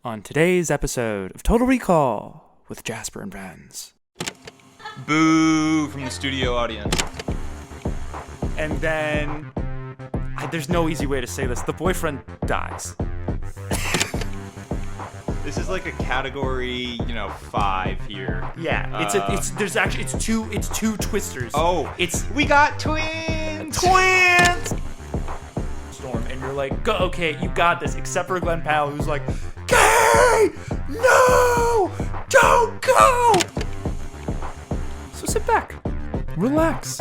on today's episode of Total Recall with Jasper and Friends. Boo from the studio audience. And then, there's no easy way to say this, the boyfriend dies. This is like a category, 5 here. Yeah, it's two twisters. Oh, we got twins! Twins! Storm, and you're like, go, okay, you got this, except for Glen Powell, who's like, Kay! No! Don't go! So sit back, relax,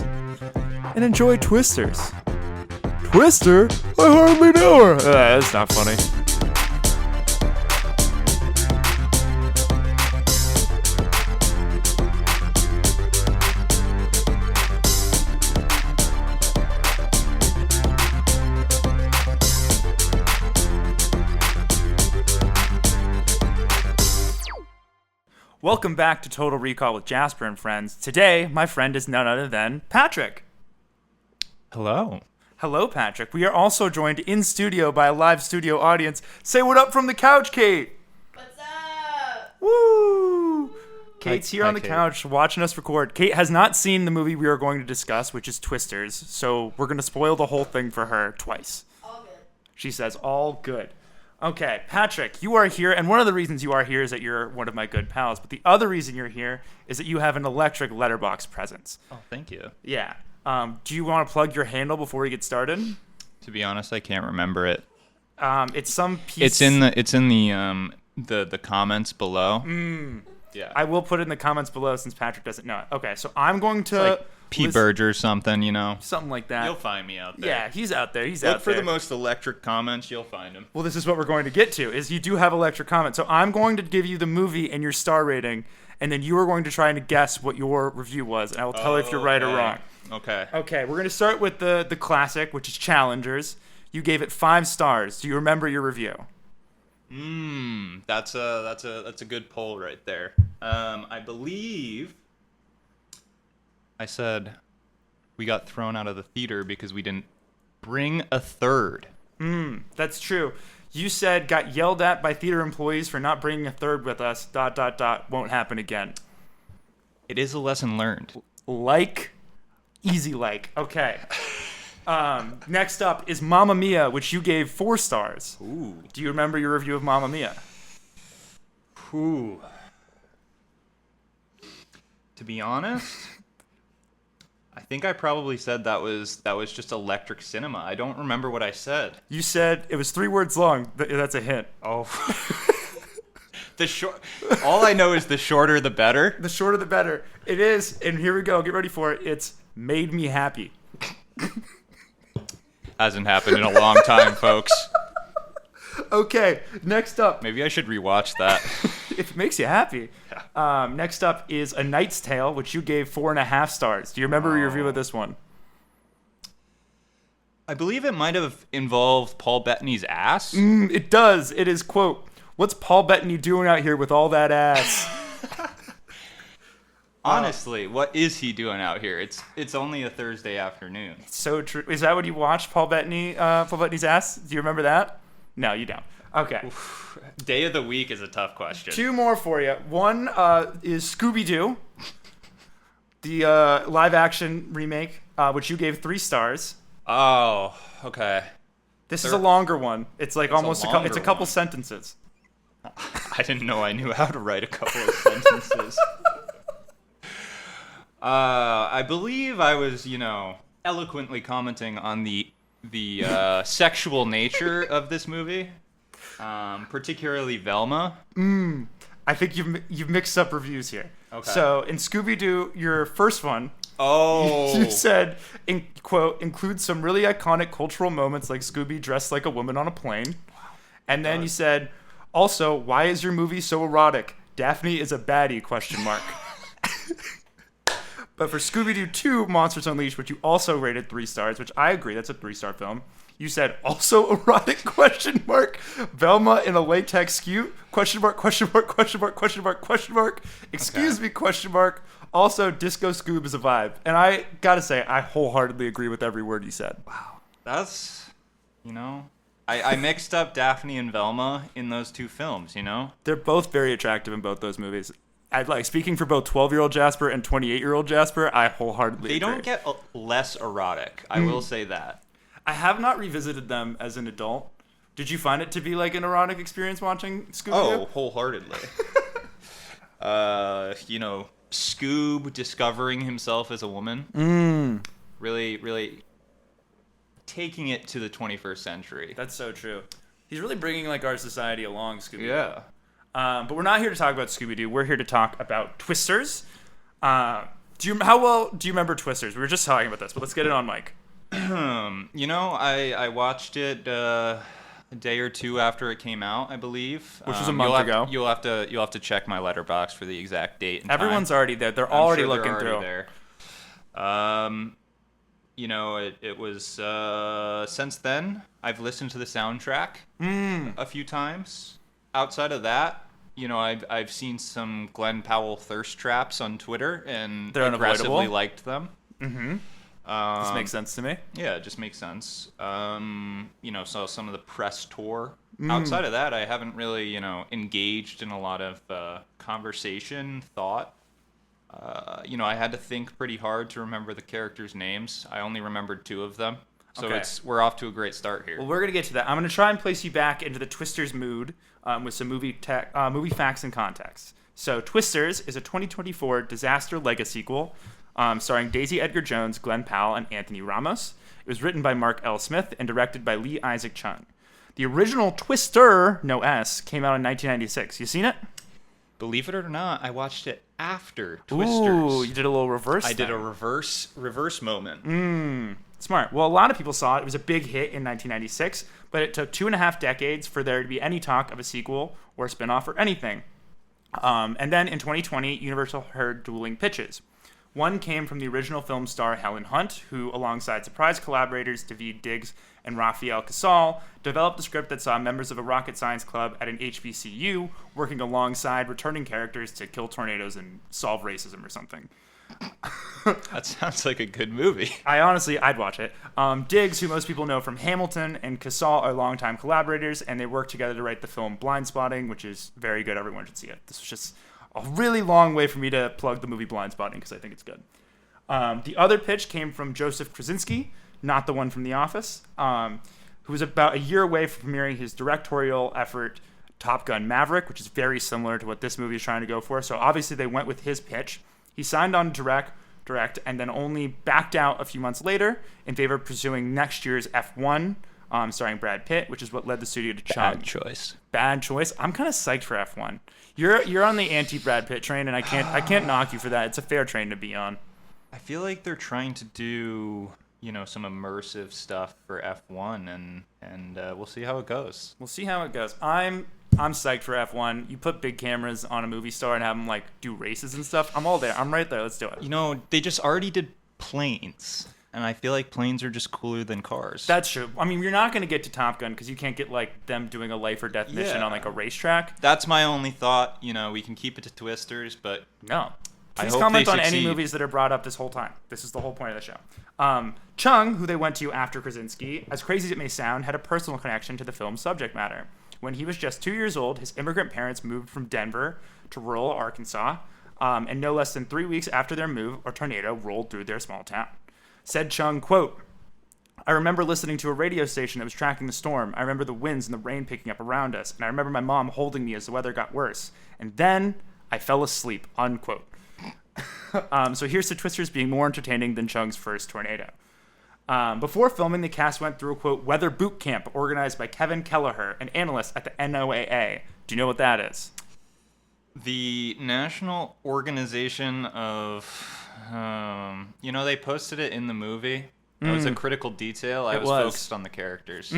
and enjoy Twisters. Twister? I hardly know her. That's not funny. Welcome back to Total Recall with Jasper and Friends. Today, my friend is none other than Patrick. Hello. Hello, Patrick. We are also joined in studio by a live studio audience. Say what up from the couch, Kate. What's up? Woo! Kate's here on the Kate. couch watching us record. Kate has not seen the movie we are going to discuss, which is Twisters, so we're going to spoil the whole thing for her twice. All good. She says, all good. Okay, Patrick, you are here, and one of the reasons you are here is that you're one of my good pals, but the other reason you're here is that you have an electric Letterboxd presence. Oh, thank you. Yeah. Do you want to plug your handle before we get started? To be honest, I can't remember it. It's some piece... It's in the comments below. Yeah. I will put it in the comments below since Patrick doesn't know it. Okay, so I'm going to... Like P. Berger something, Something like that. You'll find me out there. Yeah, he's out there. He's Look out for there. the most electric comments, you'll find him. Well, this is what we're going to get to, is you do have electric comments. So I'm going to give you the movie and your star rating, and then you are going to try and guess what your review was, and I will tell you if you're right or wrong. Okay. Okay, we're going to start with the classic, which is Challengers. You gave it 5 stars. Do you remember your review? That's a good poll right there. I believe I said we got thrown out of the theater because we didn't bring a third. That's true. You said got yelled at by theater employees for not bringing a third with us, ... won't happen again. It is a lesson learned. Easy like. Okay. Next up is Mamma Mia, which you gave 4 stars. Ooh. Do you remember your review of Mamma Mia? Ooh. To be honest, I think I probably said that was just electric cinema. I don't remember what I said. You said it was 3 words long. That's a hint. Oh. All I know is the shorter the better. The shorter the better. It is, and here we go. Get ready for it. It's Made Me Happy. Hasn't happened in a long time, folks. Okay, next up. Maybe I should rewatch that. If it makes you happy. Next up is A Knight's Tale, which you gave 4.5 stars. Do you remember your review of this one? I believe it might have involved Paul Bettany's ass. It does. It is, quote, what's Paul Bettany doing out here with all that ass? Honestly, what is he doing out here? It's only a Thursday afternoon. So true. Is that when you watched Paul Bettany's ass? Do you remember that? No, you don't. Okay. Day of the week is a tough question. 2 more for you. One is Scooby-Doo, the live-action remake, which you gave 3 stars. Oh, okay. This is a longer one. It's like almost it's a couple one. sentences. I didn't know I knew how to write a couple of sentences. I believe I was, eloquently commenting on the sexual nature of this movie, particularly Velma. I think you've mixed up reviews here. Okay. So in Scooby-Doo, your first one, Oh. you said, quote, includes some really iconic cultural moments like Scooby dressed like a woman on a plane. Wow. And then you said, also, why is your movie so erotic? Daphne is a baddie, question mark. But for Scooby-Doo 2, Monsters Unleashed, which you also rated 3 stars, which I agree, that's a 3-star film. You said, also erotic, question mark. Velma in a latex suit, question mark, question mark, question mark, question mark, question mark. Excuse me, question mark. Also, Disco Scoob is a vibe. And I gotta say, I wholeheartedly agree with every word you said. Wow. That's, I mixed up Daphne and Velma in those two films, you know? They're both very attractive in both those movies. I'd like speaking for both 12-year-old Jasper and 28-year-old Jasper. I wholeheartedly They agree. don't get less erotic. I will say that. I have not revisited them as an adult. Did you find it to be like an erotic experience watching Scooby-Doo? Oh, wholeheartedly. Scoob discovering himself as a woman. Really, really taking it to the 21st century. That's so true. He's really bringing like our society along, Scooby-Doo. Yeah. But we're not here to talk about Scooby-Doo. We're here to talk about Twisters. How well do you remember Twisters? We were just talking about this, but let's get it on mic. I watched it a day or two after it came out, I believe. Which was a month ago. You'll have to check my Letterboxd for the exact date and time. Everyone's already there. They're I'm already sure they're looking already through. There. It was since then I've listened to the soundtrack a few times. Outside of that, I've seen some Glen Powell thirst traps on Twitter and They're aggressively unavoidable. liked them. This makes sense to me. Yeah, it just makes sense. Saw some of the press tour. Outside of that, I haven't really, engaged in a lot of conversation, thought. I had to think pretty hard to remember the characters' names. I only remembered 2 of them. So Okay. we're off to a great start here. Well, we're gonna get to that. I'm gonna try and place you back into the Twisters mood with some movie facts and context. So, Twisters is a 2024 disaster Lego sequel starring Daisy Edgar Jones, Glen Powell, and Anthony Ramos. It was written by Mark L. Smith and directed by Lee Isaac Chung. The original Twister, no S, came out in 1996. You seen it? Believe it or not, I watched it after Twisters. Ooh, you did a little reverse. I did a thing. reverse moment. Smart. Well, a lot of people saw it. It was a big hit in 1996, but it took 2.5 decades for there to be any talk of a sequel or a spinoff or anything. And then in 2020, Universal heard dueling pitches. One came from the original film star Helen Hunt, who, alongside surprise collaborators David Diggs and Rafael Casal, developed a script that saw members of a rocket science club at an HBCU working alongside returning characters to kill tornadoes and solve racism or something. That sounds like a good movie. I'd watch it. Diggs, who most people know from Hamilton, and Casal are longtime collaborators, and they worked together to write the film Blind Spotting, which is very good. Everyone should see it. This was just a really long way for me to plug the movie Blind Spotting because I think it's good. The other pitch came from Joseph Krasinski, not the one from The Office, who was about a year away from premiering his directorial effort Top Gun Maverick, which is very similar to what this movie is trying to go for. So obviously they went with his pitch. He signed on to direct, and then only backed out a few months later in favor of pursuing next year's F1, starring Brad Pitt, which is what led the studio to Chung. Bad choice. I'm kind of psyched for F1. You're on the anti-Brad Pitt train, and I can't knock you for that. It's a fair train to be on. I feel like they're trying to do, some immersive stuff for F1, and we'll see how it goes. We'll see how it goes. I'm psyched for F1. You put big cameras on a movie star and have them do races and stuff. I'm all there. I'm right there. Let's do it. They just already did planes, and I feel like planes are just cooler than cars. That's true. I mean, you're not going to get to Top Gun because you can't get them doing a life or death mission on a racetrack. That's my only thought. We can keep it to Twisters, but no. Please hope comment they on any succeed. movies that are brought up this whole time. This is the whole point of the show. Chung, who they went to after Krasinski, as crazy as it may sound, had a personal connection to the film's subject matter. When he was just 2 years old, his immigrant parents moved from Denver to rural Arkansas, and no less than 3 weeks after their move, a tornado rolled through their small town. Said Chung, quote, "I remember listening to a radio station that was tracking the storm. I remember the winds and the rain picking up around us, and I remember my mom holding me as the weather got worse. And then I fell asleep," unquote. So here's to Twisters being more entertaining than Chung's first tornado. Before filming, the cast went through a, quote, weather boot camp organized by Kevin Kelleher, an analyst at the NOAA. Do you know what that is? The National Organization of, they posted it in the movie. That was a critical detail. I was focused on the characters.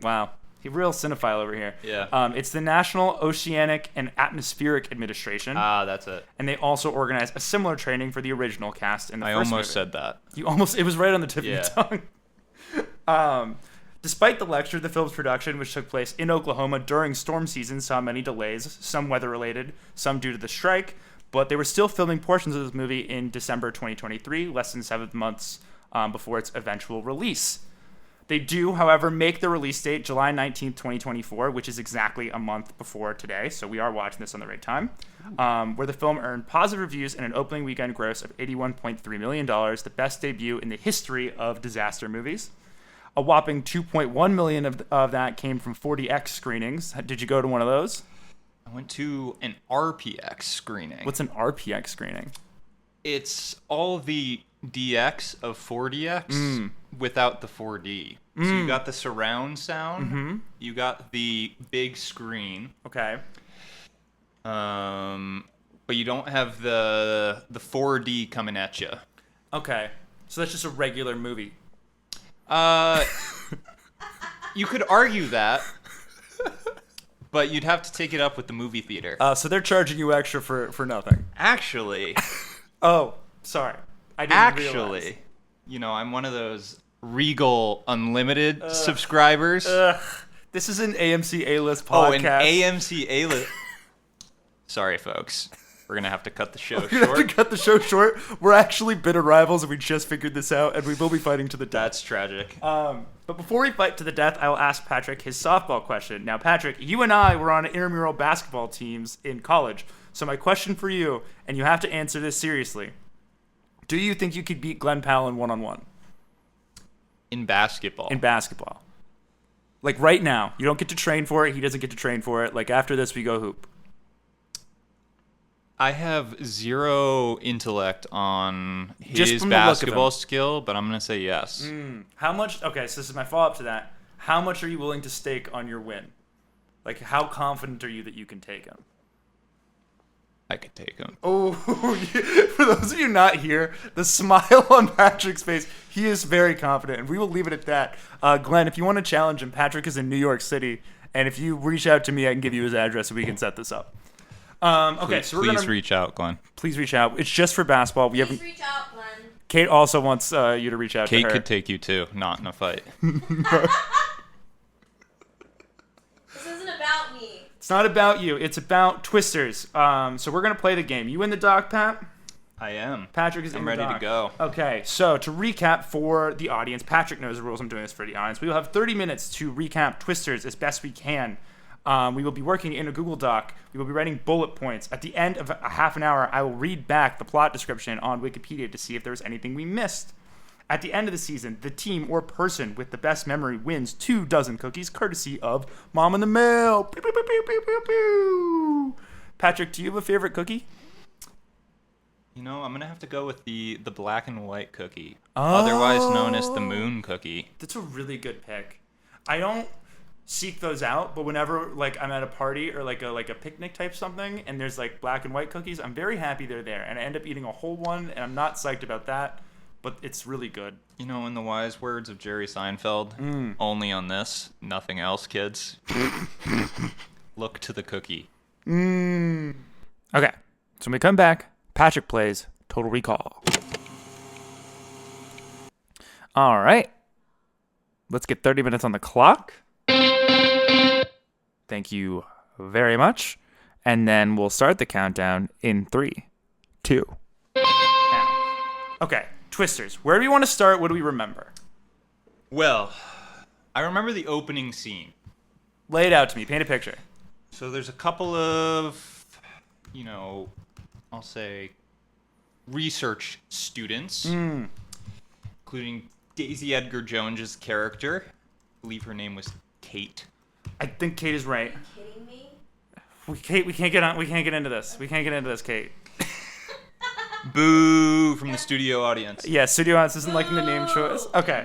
Wow. He's a real cinephile over here. Yeah. It's the National Oceanic and Atmospheric Administration. That's it. And they also organized a similar training for the original cast in the I first almost movie. said that. It was right on the tip of your tongue. Despite the lecture, the film's production, which took place in Oklahoma during storm season, saw many delays, some weather-related, some due to the strike, but they were still filming portions of this movie in December 2023, less than 7 months before its eventual release. They do, however, make the release date July 19th, 2024, which is exactly a month before today, so we are watching this on the right time, where the film earned positive reviews and an opening weekend gross of $81.3 million, the best debut in the history of disaster movies. A whopping $2.1 million of that came from 4DX screenings. Did you go to one of those? I went to an RPX screening. What's an RPX screening? It's all the DX of 4DX without the 4D. So you got the surround sound. You got the big screen. Okay. But you don't have the 4D coming at you. Okay. So that's just a regular movie. You could argue that, but you'd have to take it up with the movie theater. So they're charging you extra for nothing. Actually, Oh, sorry. I didn't realize. I'm one of those Regal Unlimited subscribers. This is an AMC A-List Oh, podcast. an AMC A-List. Sorry, folks. We're going to have to cut the show We're gonna short. have to cut the show short. We're actually bitter rivals, and we just figured this out, and we will be fighting to the death. That's tragic. But before we fight to the death, I will ask Patrick his softball question. Now, Patrick, you and I were on intramural basketball teams in college. So my question for you, and you have to answer this seriously. Do you think you could beat Glen Powell in one-on-one? In basketball. In basketball. Like right now. You don't get to train for it. He doesn't get to train for it. Like after this, we go hoop. I have zero intellect on Just his from the look of basketball him. skill, but I'm going to say yes. How much? Okay, so this is my follow-up to that. How much are you willing to stake on your win? Like, how confident are you that you can take him? I could take him. Oh, for those of you not here, the smile on Patrick's face, he is very confident, and we will leave it at that. Glenn, if you want to challenge him, Patrick is in New York City, and if you reach out to me, I can give you his address and we can set this up. Okay, so we're Please gonna reach out, Glenn. please reach out. It's just for basketball. We Please haven't. reach out, Glenn. Kate also wants you to reach out Kate to her. could take you too, not in a fight. This isn't about me. It's not about you. It's about Twisters. So we're gonna play the game. You in the dock, Pat? I am. Patrick is in I'm the ready to dock. go. Okay, so to recap for the audience, Patrick knows the rules. I'm doing this for the audience. We will have 30 minutes to recap Twisters as best we can. We will be working in a Google Doc. We will be writing bullet points. At the end of a half an hour, I will read back the plot description on Wikipedia to see if there was anything we missed. At the end of the season, the team or person with the best memory wins 2 dozen cookies, courtesy of Mom in the Mail. Pew, pew, pew, pew, pew, pew, pew. Patrick, do you have a favorite cookie? I'm going to have to go with the black and white cookie, otherwise known as the moon cookie. That's a really good pick. I don't seek those out, but whenever like I'm at a party or like a picnic type something and there's like black and white cookies, I'm very happy they're there, and I end up eating a whole one, and I'm not psyched about that, but it's really good. In the wise words of Jerry Seinfeld, only on this, nothing else, kids. Look to the cookie. Okay, so when we come back, Patrick plays Total Recall. All right, let's get 30 minutes on the clock. Thank you very much. And then we'll start the countdown in 3, 2. Now. Okay, Twisters. Where do we want to start? What do we remember? Well, I remember the opening scene. Lay it out to me. Paint a picture. So there's a couple of, I'll say, research students, including Daisy Edgar Jones's character. I believe her name was Kate. I think Kate is right. Are you kidding me? We can't get into this. We can't get into this, Kate. Boo from the studio audience. Yeah, studio audience isn't liking the name choice. Okay.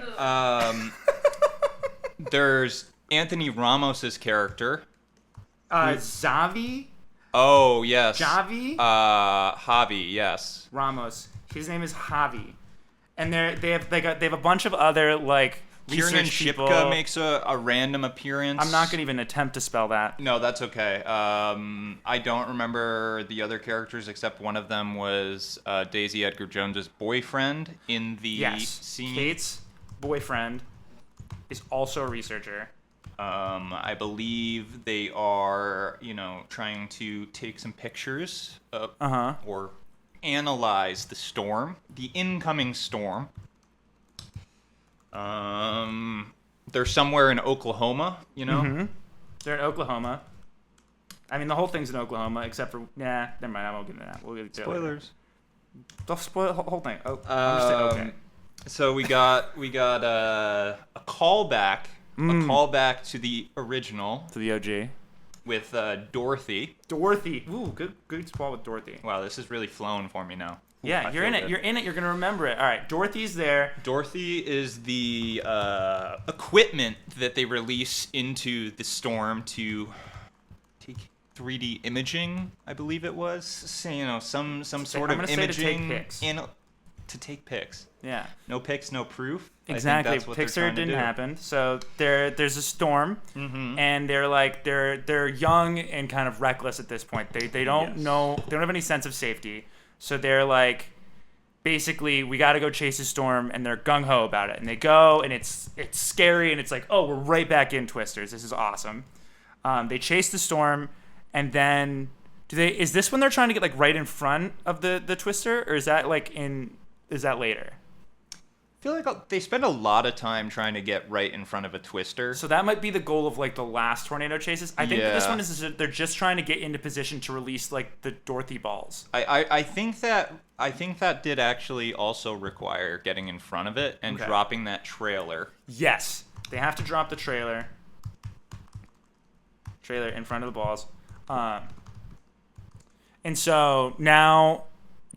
There's Anthony Ramos's character. Xavi Oh, yes. Javi Javi, yes. Ramos. His name is Javi, and they have a bunch of other like Kiernan research people. Shipka makes a random appearance. I'm not gonna even attempt to spell that. No, that's okay. I don't remember the other characters except one of them was Daisy Edgar Jones's boyfriend in the scene. Kate's boyfriend is also a researcher. I believe they are, trying to take some pictures or analyze the storm, the incoming storm. they're somewhere in Oklahoma, you know? Mm-hmm. They're in Oklahoma. I mean, the whole thing's in Oklahoma, except for... Nah, never mind. I won't get into that. We'll get to it later. Spoilers. Don't spoil the whole thing. Oh, I'm just saying, okay. So we got a callback, a callback to the original To the OG. with Dorothy. Dorothy. Ooh, good spot with Dorothy. Wow, this is really flowing for me now. Yeah, I you're feel in it. good. You're in it. You're gonna remember it. All right, Dorothy's there. Dorothy is the equipment that they release into the storm to take 3D imaging, I believe it was. So, you know, some sort I'm of gonna say imaging. to take pics. To take pics. Yeah. No pics, no proof. Exactly. I think that's what they're Pixar trying to didn't do. happen. So there's a storm, and they're young and kind of reckless at this point. They don't know. They don't have any sense of safety. So they're like, basically, we got to go chase a storm, and they're gung ho about it. And they go, and it's scary, and it's like, oh, we're right back in Twisters. This is awesome. They chase the storm, and then is this when they're trying to get like right in front of the Twister, or is that later? I feel like they spend a lot of time trying to get right in front of a Twister. So that might be the goal of like the last tornado chases. I think that this Yeah. one is they're just trying to get into position to release like the Dorothy balls. I think that did actually also require getting in front of it and Okay. dropping that trailer. Yes, they have to drop the trailer in front of the balls. And so now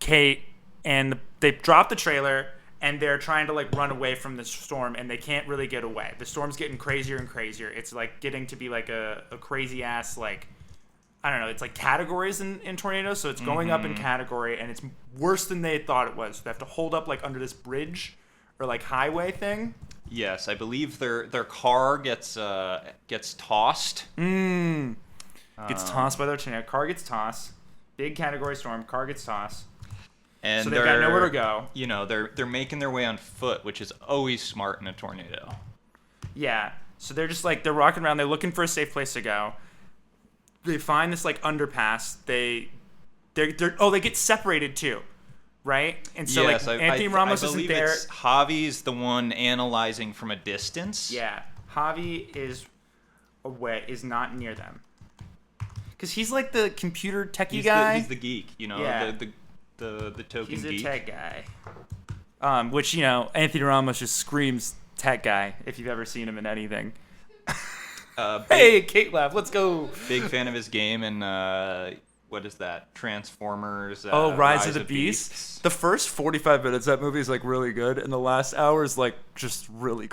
Kate and they drop the trailer. And they're trying to like run away from the storm, and they can't really get away. The storm's getting crazier and crazier. It's like getting to be like a crazy ass like, I don't know. It's like categories in tornadoes, so it's going up in category, and it's worse than they thought it was. They have to hold up like under this bridge or like highway thing. Yes, I believe their car gets tossed. Gets tossed by their tornado. Car gets tossed. Big category storm. Car gets tossed. And So they've got nowhere to go. You know, they're making their way on foot, which is always smart in a tornado. Yeah. So they're just like, they're walking around. They're looking for a safe place to go. They find this like underpass. They get separated too, right? And so yes, like Anthony Ramos I isn't believe there. it's Javi's the one analyzing from a distance. Yeah. Javi is not near them. Because he's like the computer techie guy. He's the geek, you know, Yeah. the token He's geek. a tech guy. Which, you know, Anthony Ramos just screams tech guy if you've ever seen him in anything. Hey, Kate Laugh, let's go. Big fan of his game and what is that? Transformers. Rise of the Beasts. The first 45 minutes of that movie is like really good, and the last hour is like just really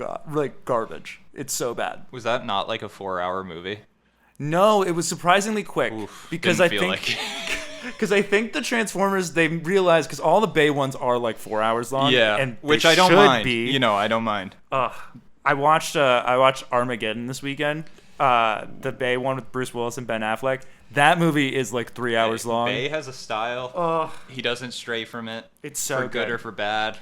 garbage. It's so bad. Was that not like a 4-hour movie? No, it was surprisingly quick because didn't I feel think like because I think the Transformers they realized because all the Bay ones are like 4 hours long. Yeah, and which they I don't should mind. Be. You know, I don't mind. I watched Armageddon this weekend. The Bay one with Bruce Willis and Ben Affleck. That movie is like 3 hours long. Bay has a style. He doesn't stray from it. It's so for good or for bad.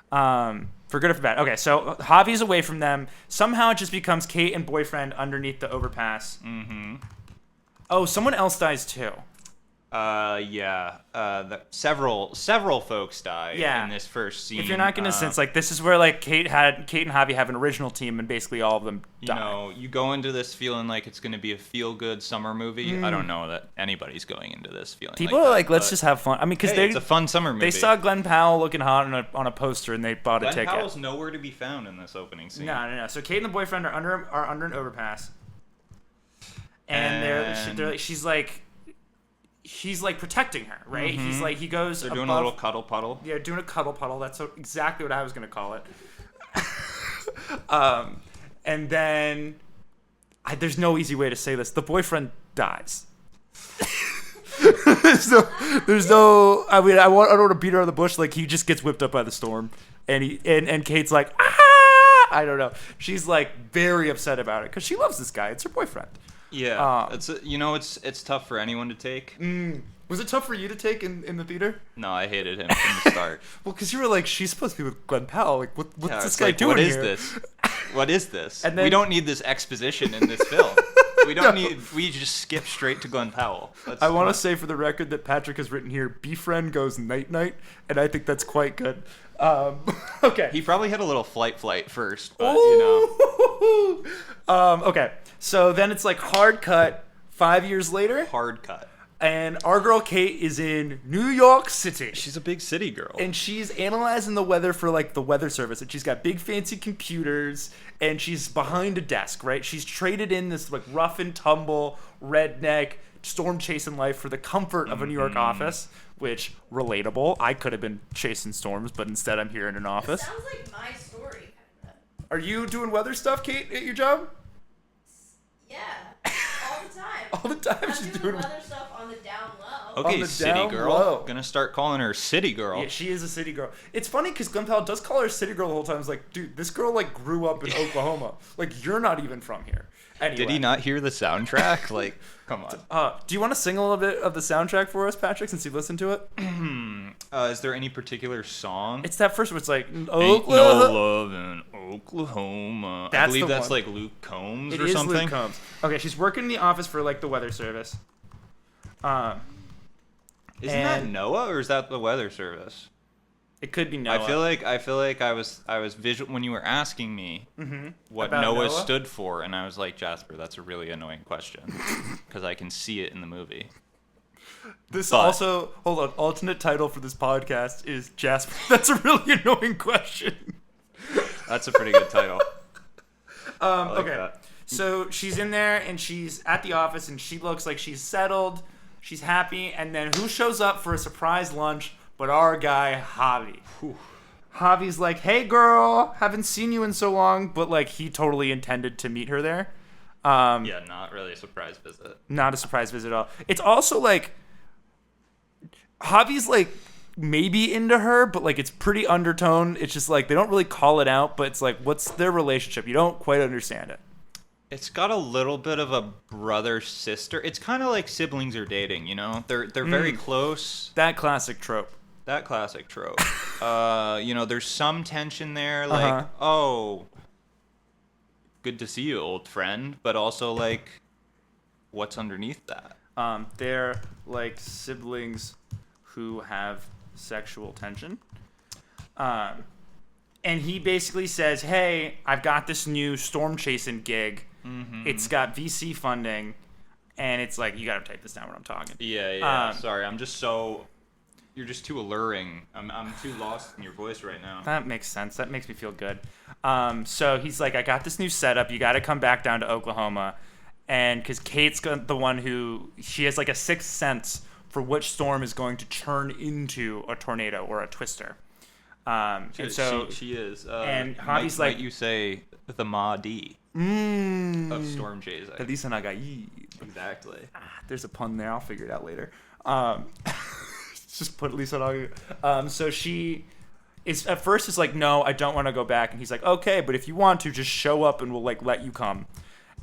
For good or for bad. Okay, so Javi's away from them. Somehow it just becomes Kate and boyfriend underneath the overpass. Mm-hmm. Oh, someone else dies too. Several folks die in this first scene. If you're not gonna sense, like this is where like Kate and Javi have an original team, and basically all of them die. You know, you go into this feeling like it's gonna be a feel-good summer movie. I don't know that anybody's going into this feeling. People like are that, like, let's just have fun. I mean, because it's a fun summer movie. They saw Glen Powell looking hot on a poster, and they bought a ticket. Glen Powell's nowhere to be found in this opening scene. No. So Kate and the boyfriend are under an overpass, and he's like protecting her, right? Mm-hmm. He's like he goes. They're doing a little cuddle puddle. Yeah, doing a cuddle puddle. That's exactly what I was gonna call it. And then there's no easy way to say this. The boyfriend dies. there's no. I mean, I don't want to beat her on the bush. Like he just gets whipped up by the storm, and Kate's like, ah! I don't know. She's like very upset about it because she loves this guy. It's her boyfriend. Yeah, it's tough for anyone to take. Was it tough for you to take in the theater? No, I hated him from the start. Well, because you were like, she's supposed to be with Glen Powell. Like, what's this it's guy like, doing what is here? this? What is this? And then- we don't need this exposition in this film. We don't need. We just skip straight to Glen Powell. I want to say for the record that Patrick has written here, B-friend goes night-night, and I think that's quite good. Okay. He probably had a little flight first, but you know. Okay, so then it's like hard cut 5 years later, Hard cut. and our girl Kate is in New York City. She's a big city girl. And she's analyzing the weather for like the weather service, and she's got big fancy computers, and she's behind a desk, right? She's traded in this like rough and tumble redneck storm chasing life for the comfort of a New York office, which relatable. I could have been chasing storms, but instead I'm here in an office. Sounds like my story, kind of. Are you doing weather stuff, Kate, at your job? Yeah, all the time. All the time I'm she's doing doing. other stuff on the down low. Okay, on the city down girl. low. Gonna start calling her city girl. Yeah, she is a city girl. It's funny because Glen Powell does call her city girl the whole time. It's like, dude, this girl like grew up in Oklahoma. Like, you're not even from here. Anyway. Did he not hear the soundtrack? Like, come on. Do you want to sing a little bit of the soundtrack for us, Patrick, since you've listened to it? Is there any particular song? It's that first one. It's like, Ain't Oklahoma. no love in Oklahoma. I That's believe the that's one. like Luke Combs It or is something. Luke Combs. Okay, she's working in the office for like the weather service. Isn't that and- Noah or is that the weather service? It could be Noah. I feel like I was visual when you were asking me what About Noah, Noah? stood for, and I was like, Jasper, that's a really annoying question because I can see it in the movie. This But- also, hold on, alternate title for this podcast is Jasper. That's a really annoying question. That's a pretty good title. I like Okay. that. So she's in there and she's at the office and she looks like she's settled. She's happy. And then who shows up for a surprise lunch but our guy, Javi? Javi's like, hey, girl, haven't seen you in so long. But like he totally intended to meet her there. Yeah, not really a surprise visit. Not a surprise visit at all. It's also like Javi's like maybe into her, but like it's pretty undertone. It's just like they don't really call it out, but it's like what's their relationship? You don't quite understand it. It's got a little bit of a brother sister. It's kind of like siblings are dating, you know. They're very close. That classic trope. That classic trope. You know, there's some tension there, like, Uh-huh. oh, good to see you, old friend, but also like, what's underneath that? They're like siblings who have sexual tension. And he basically says, hey, I've got this new storm chasing gig. It's got VC funding. And it's like, you got to type this down when I'm talking. Yeah. Sorry, you're just too alluring. I'm too lost in your voice right now. That makes sense. That makes me feel good. So he's like, I got this new setup. You got to come back down to Oklahoma. And because Kate's the one who, she has like a sixth sense for which storm is going to turn into a tornado or a twister. And so she is. and Javi's like, might you say the Ma-D of storm chasing. Elisa Nagai. Exactly. There's a pun there. I'll figure it out later. Just put Lisa so she is at first is like, no, I don't want to go back. And he's like, okay, but if you want to, just show up and we'll like let you come.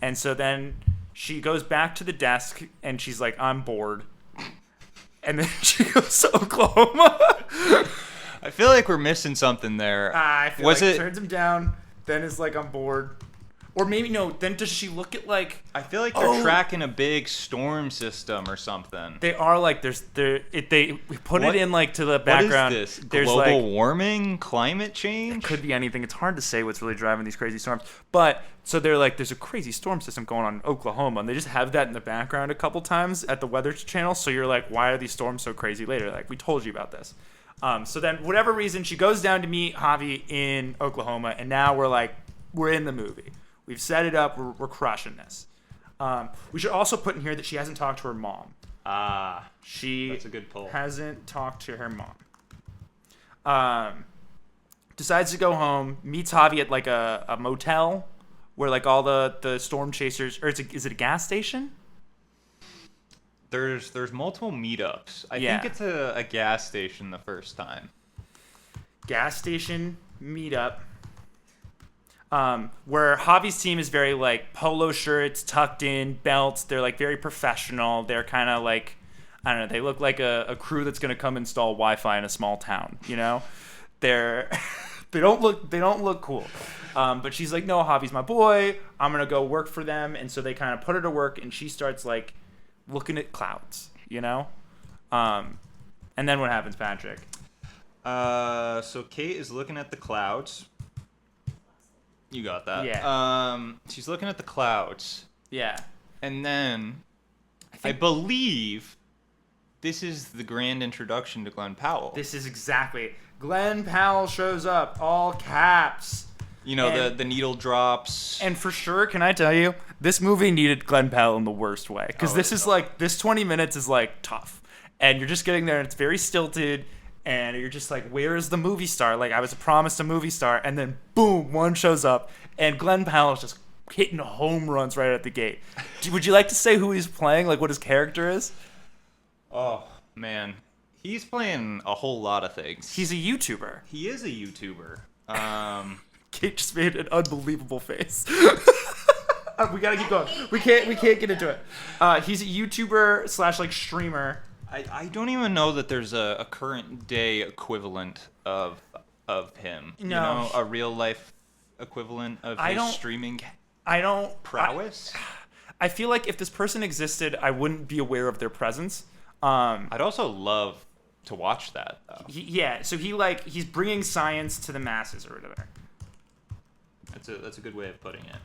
And so then she goes back to the desk and she's like, I'm bored. And then she goes to Oklahoma. I feel like we're missing something there. I feel Was like it? turns him down. Then is like, I'm bored. Or maybe no. Then does she look at like? I feel like they're tracking a big storm system or something. They are like they put What- it in like to the background. What is this? There's Global like warming? Climate change? could be anything. It's hard to say what's really driving these crazy storms. But so they're like, there's a crazy storm system going on in Oklahoma, and they just have that in the background a couple times at the Weather Channel. So you're like, why are these storms so crazy later? Like, we told you about this. So then, whatever reason, she goes down to meet Javi in Oklahoma, and now we're in the movie. We've set it up. We're crushing this. We should also put in here that she hasn't talked to her mom. She That's a good pull. hasn't talked to her mom. Decides to go home, meets Javi at like a motel where like all the storm chasers, or is it a gas station? There's multiple meetups. I Yeah. think it's a gas station the first time. Gas station meetup. Where Javi's team is very like polo shirts, tucked in, belts. They're like very professional. They're kind of like, I don't know, they look like a crew that's gonna come install Wi-Fi in a small town. You know, they don't look cool. But she's like, no, Javi's my boy. I'm gonna go work for them. And so they kind of put her to work, and she starts like looking at clouds. You know, and then what happens, Patrick? So Kate is looking at the clouds. You got that. Yeah. She's looking at the clouds, Yeah. and then I believe this is the grand introduction to Glen Powell. This is exactly. Glen Powell shows up, all caps. You know, And- the needle drops. And for sure, can I tell you, this movie needed Glen Powell in the worst way. Because Oh, this is like, this 20 minutes is like tough. And you're just getting there and it's very stilted. And you're just like, where is the movie star? Like, I was promised a movie star. And then, boom, one shows up. And Glen Powell is just hitting home runs right at the gate. Would you like to say who he's playing? Like, what his character is? Oh, man. He's playing a whole lot of things. He's a YouTuber. He is a YouTuber. Kate just made an unbelievable face. We gotta keep going. We can't get into it. He's a YouTuber / like streamer. I don't even know that there's a current day equivalent of him. No. You know, a real life equivalent of his streaming I don't prowess. I feel like if this person existed, I wouldn't be aware of their presence. I'd also love to watch that though. So he's bringing science to the masses or whatever. That's a good way of putting it.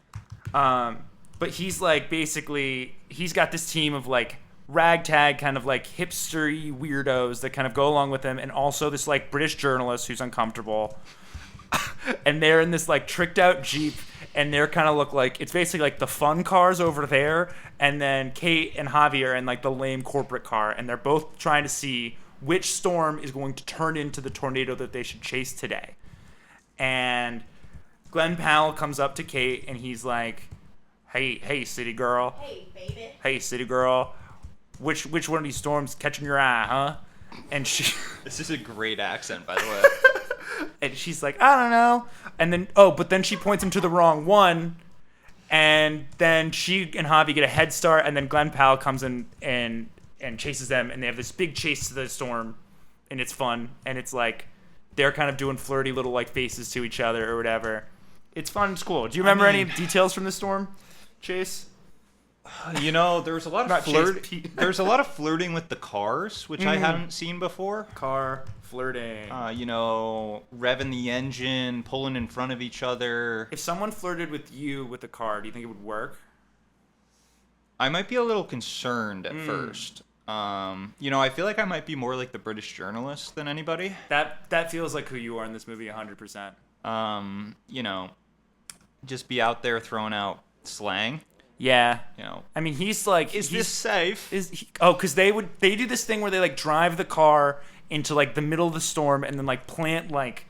But he's like basically he's got this team of like ragtag kind of like hipstery weirdos that kind of go along with him, and also this like British journalist who's uncomfortable. And they're in this like tricked out Jeep, and they're kind of look like it's basically like the fun cars over there, and then Kate and Javi are in like the lame corporate car, and they're both trying to see which storm is going to turn into the tornado that they should chase today. And Glen Powell comes up to Kate and he's like, Hey, city girl. Hey, baby. Hey, city girl. Which one of these storms catching your eye, huh?" And she This is a great accent, by the way. and she's like, "I don't know." And then but then she points him to the wrong one. And then she and Javi get a head start, and then Glen Powell comes in and chases them, and they have this big chase to the storm, and it's fun, and it's like they're kind of doing flirty little like faces to each other or whatever. It's fun. It's cool. Do you remember any details from the storm chase? You know, there was a lot of Not flirt. Chase Pete. There's a lot of flirting with the cars, which I hadn't seen before. Car flirting. You know, revving the engine, pulling in front of each other. If someone flirted with you with a car, do you think it would work? I might be a little concerned at first. You know, I feel like I might be more like the British journalist than anybody. That feels like who you are in this movie 100%. You know, just be out there throwing out slang. Yeah. You know, I mean, he's like, is this safe? Because they do this thing where they like drive the car into like the middle of the storm and then like plant like,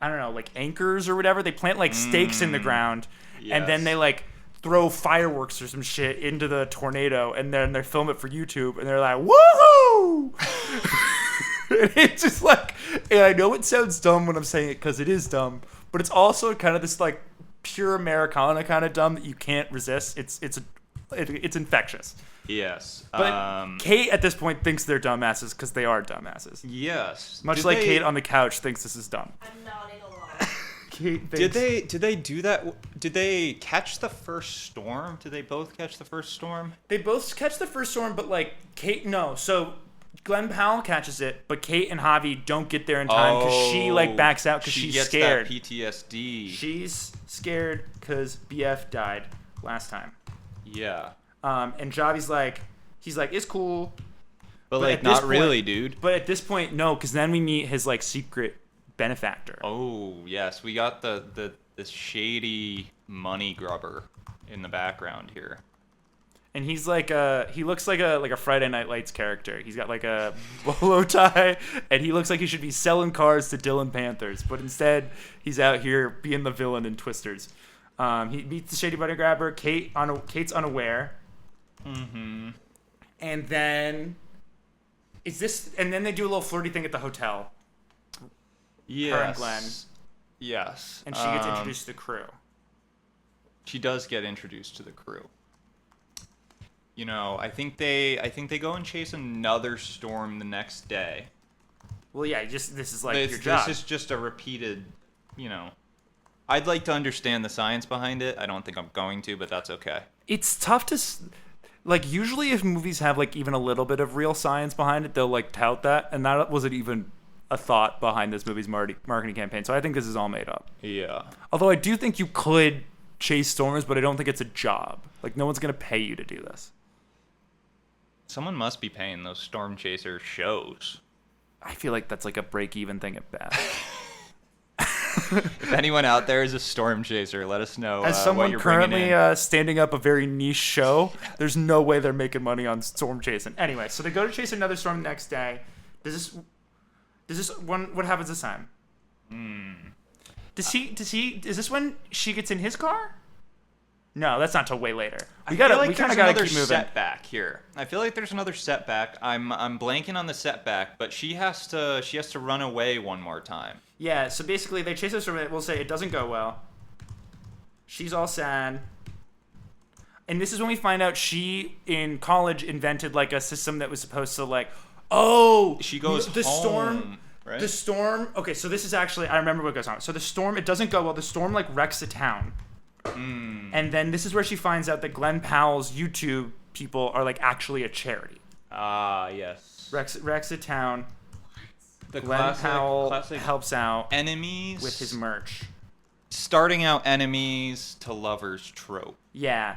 I don't know, like anchors or whatever. They plant like stakes in the ground, and then Yes. they like throw fireworks or some shit into the tornado, and then they film it for YouTube, and they're like, woohoo! It's just like, and I know it sounds dumb when I'm saying it because it is dumb, but it's also kind of this like pure Americana kind of dumb that you can't resist. It's infectious. Yes. But Kate at this point thinks they're dumbasses because they are dumbasses. Yes. Much like Kate on the couch thinks this is dumb. I'm nodding along. Kate thinks, Did they do that? Did they catch the first storm? Did they both catch the first storm? They both catch the first storm, but like Kate, no. So Glen Powell catches it, but Kate and Javi don't get there in time because she like backs out because she she's gets scared. That PTSD. She's scared because BF died last time. Yeah. And Javi's like, he's like, it's cool. But at like, this not really, dude. But at this point, no, because then we meet his like secret benefactor. Oh yes, we got the shady money grubber in the background here. And he's like he looks like a Friday Night Lights character. He's got like a bolo tie, and he looks like he should be selling cars to Dylan Panthers, but instead he's out here being the villain in Twisters. He meets the shady money grabber. Kate's unaware. Mm-hmm. And then and then they do a little flirty thing at the hotel. Yes. Her and Glenn. Yes. And she gets introduced to the crew. She does get introduced to the crew. You know, I think they go and chase another storm the next day. Well, yeah, this is like your job. This is just a repeated, you know. I'd like to understand the science behind it. I don't think I'm going to, but that's okay. It's tough to like usually if movies have like even a little bit of real science behind it, they'll like tout that, and that wasn't even a thought behind this movie's marketing campaign. So I think this is all made up. Yeah. Although I do think you could chase storms, but I don't think it's a job. Like, no one's going to pay you to do this. Someone must be paying those storm chaser shows. I feel like that's like a break-even thing at best. If anyone out there is a storm chaser, let us know. As what someone you're bringing currently in. standing up a very niche show, there's no way they're making money on storm chasing. Anyway, so they go to chase another storm the next day. Does this one? What happens this time? Does he? Is this when she gets in his car? No, that's not till way later. We kind of gotta keep moving. Setback here. I feel like there's another setback. I'm blanking on the setback, but she has to run away one more time. Yeah. So basically, they chase us from it. We'll say it doesn't go well. She's all sad. And this is when we find out she in college invented like a system that was supposed to like, she goes the home, storm. right? The storm. Okay, so this is actually I remember what goes on. So the storm, it doesn't go well. The storm like wrecks the town. And then this is where she finds out that Glen Powell's YouTube people are like actually a charity. Ah, yes. Wrecks the town. The Glen Powell classic helps out enemies with his merch. Starting out enemies to lovers trope. Yeah.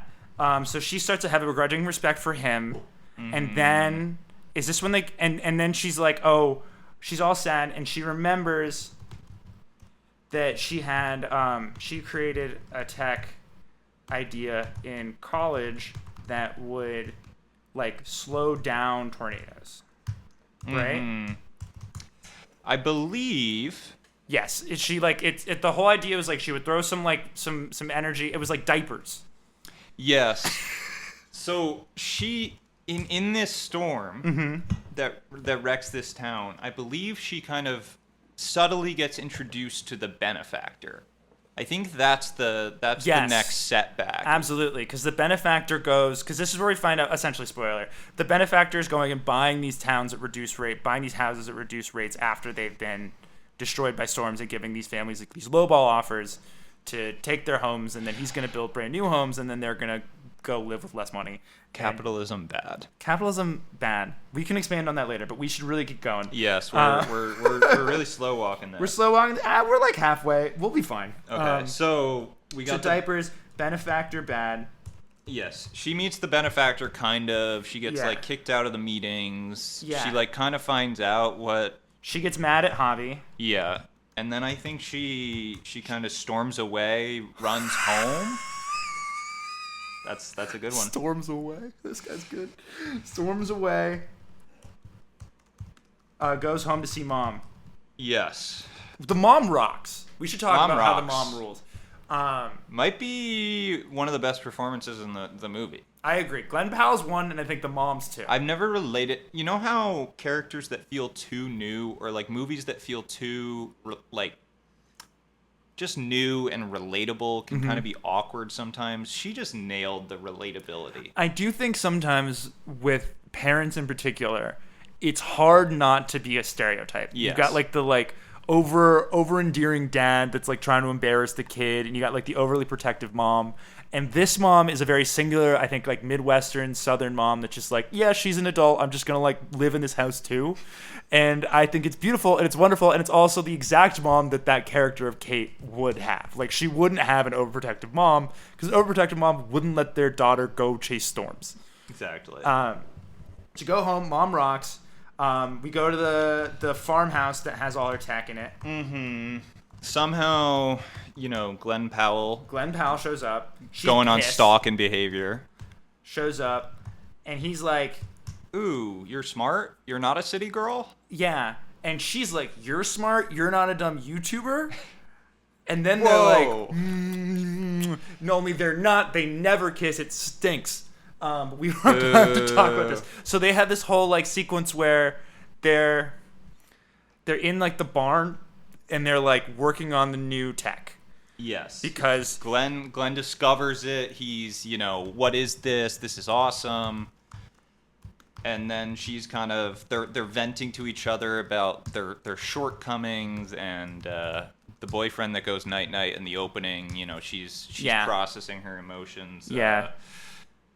So she starts to have a begrudging respect for him, and then is this when they and then she's like, oh, she's all sad, and she remembers that she had she created a tech idea in college that would like slow down tornadoes, right? I believe. Yes, she like the whole idea was like she would throw some energy. It was like diapers. Yes. So she in this storm that wrecks this town, I believe she kind of subtly gets introduced to the benefactor. I think that's the next setback. Absolutely, because the benefactor goes, because this is where we find out, essentially spoiler, the benefactor is going and buying these towns at reduced rate, buying these houses at reduced rates after they've been destroyed by storms, and giving these families like these lowball offers to take their homes, and then he's going to build brand new homes, and then they're going to go live with less money. Capitalism bad. Capitalism bad. We can expand on that later, but we should really keep going. Yes, we're really slow walking that. We're slow walking. We're like halfway. We'll be fine. Okay, so we got diapers. Benefactor bad. Yes, she meets the benefactor kind of. She gets Yeah. like kicked out of the meetings. Yeah. She like kind of finds out what. She gets mad at Javi. Yeah, and then I think she kind of storms away, runs home. That's a good one. Storms away. This guy's good. Storms away. Goes home to see mom. Yes. The mom rocks. We should talk Mom about how the rocks. mom rules. Might be one of the best performances in the movie. I agree. Glen Powell's one, and I think the mom's two. I've never related. You know how characters that feel too new, or like movies that feel too like just new and relatable can kind of be awkward sometimes. She just nailed the relatability. I do think sometimes with parents in particular, it's hard not to be a stereotype. Yes. You've got like the like over endearing dad that's like trying to embarrass the kid, and you got like the overly protective mom. And this mom is a very singular, I think, like Midwestern, Southern mom that's just like, yeah, she's an adult. I'm just going to like live in this house too. And I think it's beautiful and it's wonderful. And it's also the exact mom that character of Kate would have. Like, she wouldn't have an overprotective mom because an overprotective mom wouldn't let their daughter go chase storms. Exactly. To go home, mom rocks. We go to the farmhouse that has all her tech in it. Somehow, Glen Powell shows up. She's going on pissed. stalk and behavior. Shows up, and he's like, "Ooh, you're smart. You're not a city girl." yeah. And she's like, "You're smart. You're not a dumb YouTuber." And then Whoa. they're like, "No, only they're not. They never kiss. It stinks." We have to talk about this. So they have this whole like sequence where they're in like the barn, and they're like working on the new tech. Yes. Because Glenn discovers it. He's, what is this? This is awesome. And then she's kind of they're venting to each other about their shortcomings, and the boyfriend that goes night night in the opening, she's Yeah. processing her emotions. Yeah.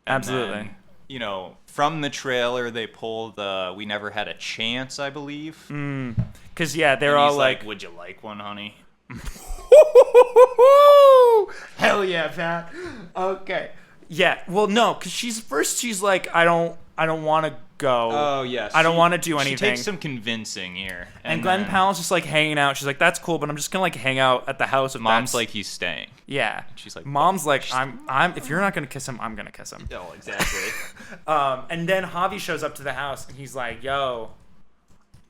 and Absolutely. you know, from the trailer they pull the "We never had a chance," I believe. Because yeah, they're And all he's like, "Would you like one, honey?" hell yeah, Pat. Okay. Yeah. Well, no, because she's like, I don't want to go. Oh yes. I don't want to do anything. She takes some convincing here. And Glen then Powell's just like hanging out. She's like, that's cool, but I'm just gonna like hang out at the house. If Mom's that's... like, he's staying. yeah. She's like, Mom's like, I'm. If you're not gonna kiss him, I'm gonna kiss him. Oh, exactly. And then Javi shows up to the house and he's like, yo,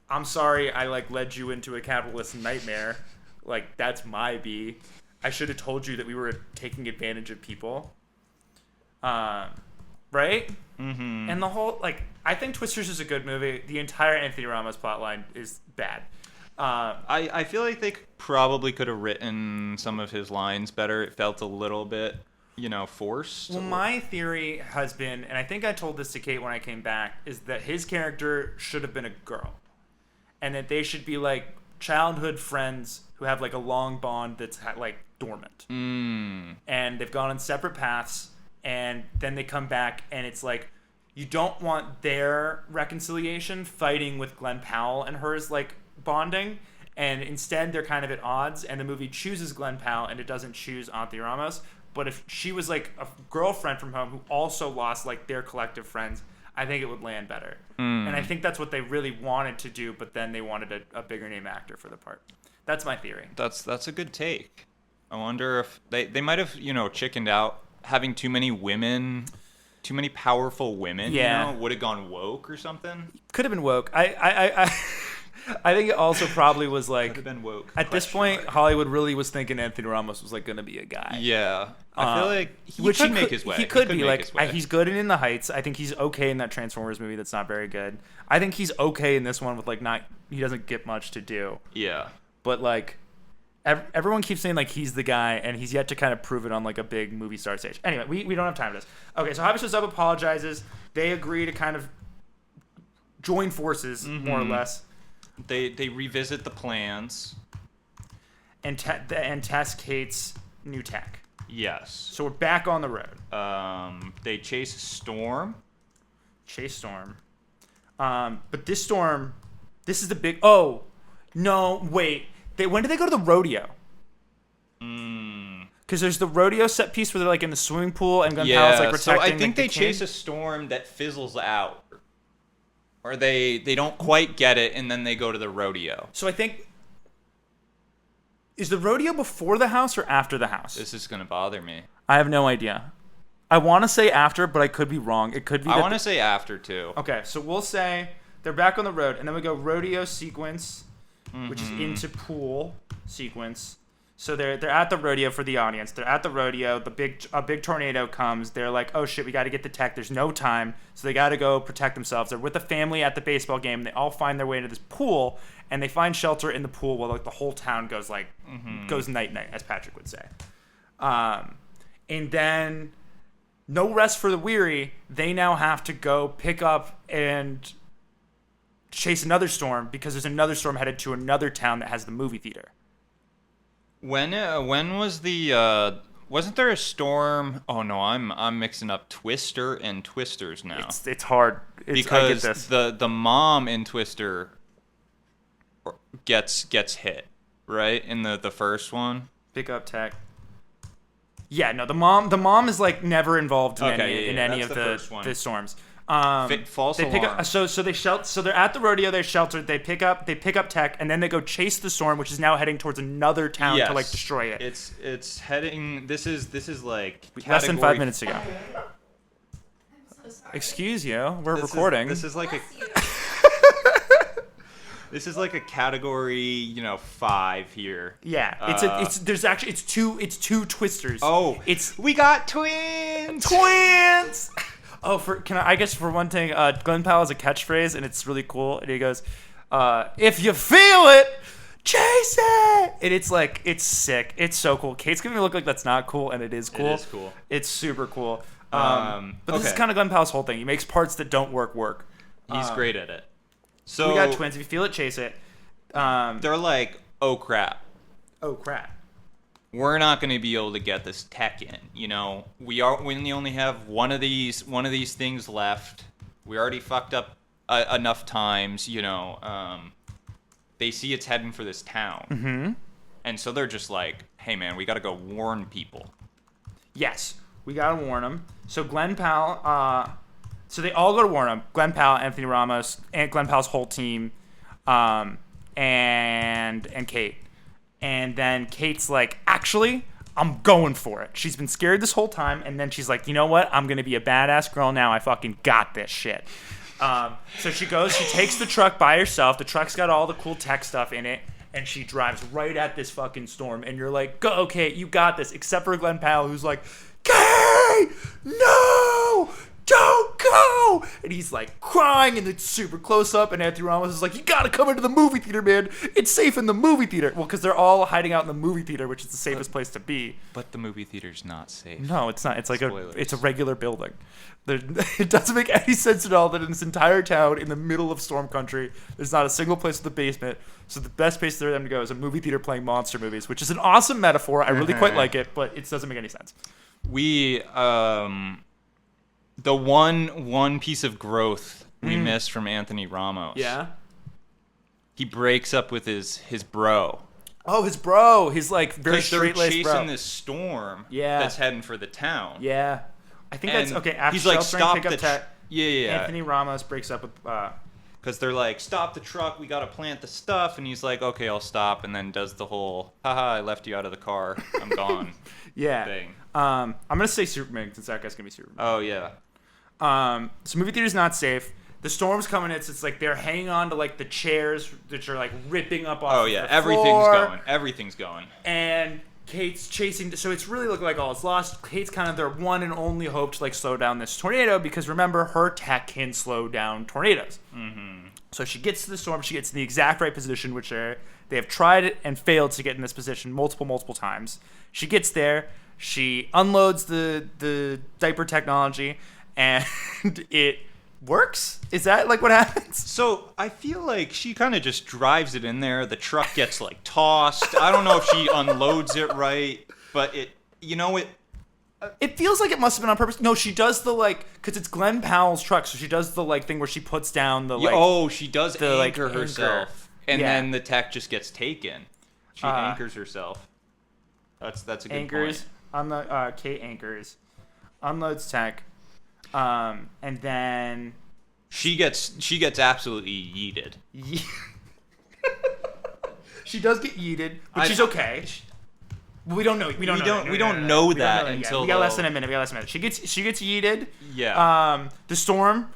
I'm sorry I like led you into a capitalist nightmare. Like, that's my B. I should have told you that we were taking advantage of people. Right? Mm-hmm. And the whole, like, I think Twisters is a good movie. The entire Anthony Ramos plotline is bad. I feel like they probably could have written some of his lines better. It felt a little bit, you know, forced. Well, my theory has been, and I think I told this to Kate when I came back, is that his character should have been a girl. And that they should be, like, childhood friends who have, like, a long bond that's, like, dormant. And they've gone on separate paths, and then they come back, and it's like, you don't want their reconciliation fighting with Glen Powell and hers, like, bonding. And instead, they're kind of at odds, and the movie chooses Glen Powell, and it doesn't choose Anthony Ramos. But if she was, like, a girlfriend from home who also lost, like, their collective friends, I think it would land better. And I think that's what they really wanted to do, but then they wanted a bigger name actor for the part. That's my theory. That's a good take. I wonder if they might have, you know, chickened out having too many women, too many powerful women. Yeah. You know, would have gone woke or something. Could have been woke. I think it also probably was like, Could have been woke. at this point, Hollywood really was thinking Anthony Ramos was like going to be a guy. Yeah. I feel like he Which could make his way. He could be make like, his way. he's good in the Heights. I think he's okay in that Transformers movie that's not very good. I think he's okay in this one with like he doesn't get much to do. Yeah. But like, everyone keeps saying like he's the guy, and he's yet to kind of prove it on like a big movie star stage. Anyway, we don't have time for this. Okay, so Javi shows up, apologizes. They agree to kind of join forces, more or less. They revisit the plans. And test Kate's new tech. Yes. So we're back on the road. They chase Storm. Chase Storm. But this Storm, this is the big... Oh, no, wait. When did they go to the rodeo? Because there's the rodeo set piece where they're like in the swimming pool and Glen Powell's like protecting... So I think like, they the chase king. a storm that fizzles out. Or they don't quite get it, and then they go to the rodeo. So I think... Is the rodeo before the house or after the house? This is going to bother me. I have no idea. I want to say after, but I could be wrong. It could be... I want to say after, too. Okay, so we'll say they're back on the road, and then we go rodeo sequence, which is into pool sequence. So they're at the rodeo for the audience. They're at the rodeo. A big tornado comes. They're like, oh shit, we got to get the tech. There's no time, so they got to go protect themselves. They're with the family at the baseball game. They all find their way into this pool, and they find shelter in the pool while like the whole town goes like goes night night, as Patrick would say. And then no rest for the weary. They now have to go pick up and chase another storm because there's another storm headed to another town that has the movie theater. When was the wasn't there a storm? Oh no, I'm mixing up Twister and Twisters now. It's hard. I get this. the mom in Twister gets hit, right? In the first one. Pick up tech. Yeah, no, the mom is like never involved in any of the storms. False they alarm. pick up, so they're at the rodeo. They're sheltered. They pick up tech, and then they go chase the storm, which is now heading towards another town to like destroy it. It's heading. This is like less than 5 minutes ago. I'm so sorry. Excuse you, we're recording. This is like a. Bless you. This is like a category, 5 here. Yeah, it's two Twisters. Oh, we got twins. Twins. Oh, I guess for one thing, Glen Powell has a catchphrase, and it's really cool. And he goes, "If you feel it, chase it." And it's like, it's sick. It's so cool. Kate's gonna look like that's not cool, and it is cool. It is cool. It's super cool. But this is kind of Glen Powell's whole thing. He makes parts that don't work. He's great at it. So we got twins. If you feel it, chase it. They're like, oh crap. Oh crap. we're not going to be able to get this tech in. We only have one of these things left. We already fucked up enough times. They see it's heading for this town, and so they're just like, "Hey, man, we got to go warn people." Yes, we gotta warn them. So Glen Powell, so they all go to warn him. Glen Powell, Anthony Ramos, and Glen Powell's whole team, and Kate. And then Kate's like, actually, I'm going for it. She's been scared this whole time, and then she's like, you know what? I'm gonna be a badass girl now. I fucking got this shit. So she goes, she takes the truck by herself. The truck's got all the cool tech stuff in it, and she drives right at this fucking storm. And you're like, go, okay, you got this. Except for Glen Powell, who's like, Kay, no, don't go. And he's like crying, and it's super close up. And Anthony Ramos is like, you gotta come into the movie theater, man. It's safe in the movie theater. Well, because they're all hiding out in the movie theater, which is the safest place to be. But the movie theater's not safe. No, it's not. It's like Spoilers. it's a regular building. It doesn't make any sense at all that in this entire town, in the middle of storm country, there's not a single place with a basement. So the best place for them to go is a movie theater playing monster movies, which is an awesome metaphor. I really quite like it, but it doesn't make any sense. We the one piece of growth we missed from Anthony Ramos. Yeah. He breaks up with his bro. Oh, his bro. His like very Because they're straight-laced bro. chasing this storm. Yeah. That's heading for the town. Yeah. I think And that's okay. After he's like, sheltering stop pickup the tech, yeah. Anthony Ramos breaks up with. Because they're like, stop the truck, we gotta plant the stuff, and he's like, okay, I'll stop, and then does the whole, haha, I left you out of the car, I'm gone Yeah. thing. I'm gonna say Superman since that guy's gonna be Superman. Oh yeah. So movie theater's not safe. The storm's coming in, so it's like they're hanging on to like the chairs that are like ripping up off. Oh yeah, the everything's floor. going. Everything's going. And Kate's chasing, so it's really looking like all is lost. Kate's kind of their one and only hope to like slow down this tornado, because remember, her tech can slow down tornadoes. So she gets to the storm, she gets in the exact right position, which they have tried and failed to get in this position multiple times. She gets there, she unloads the diaper technology, and it works? Is that like what happens? So I feel like she kind of just drives it in there. The truck gets like tossed. I don't know if she unloads it right, but it feels like it must have been on purpose. No, she does the like, because it's Glen Powell's truck, so she does the like thing where she puts down the like. she does the, anchor like, herself, and Yeah. then the tech just gets taken. She anchors herself. That's a good Anchors point. on the Kate anchors, unloads tech, and then She gets absolutely yeeted. she does get yeeted, but she's okay. We don't know. We don't know that yet. until we got less than a minute. She gets yeeted. Yeah. The storm.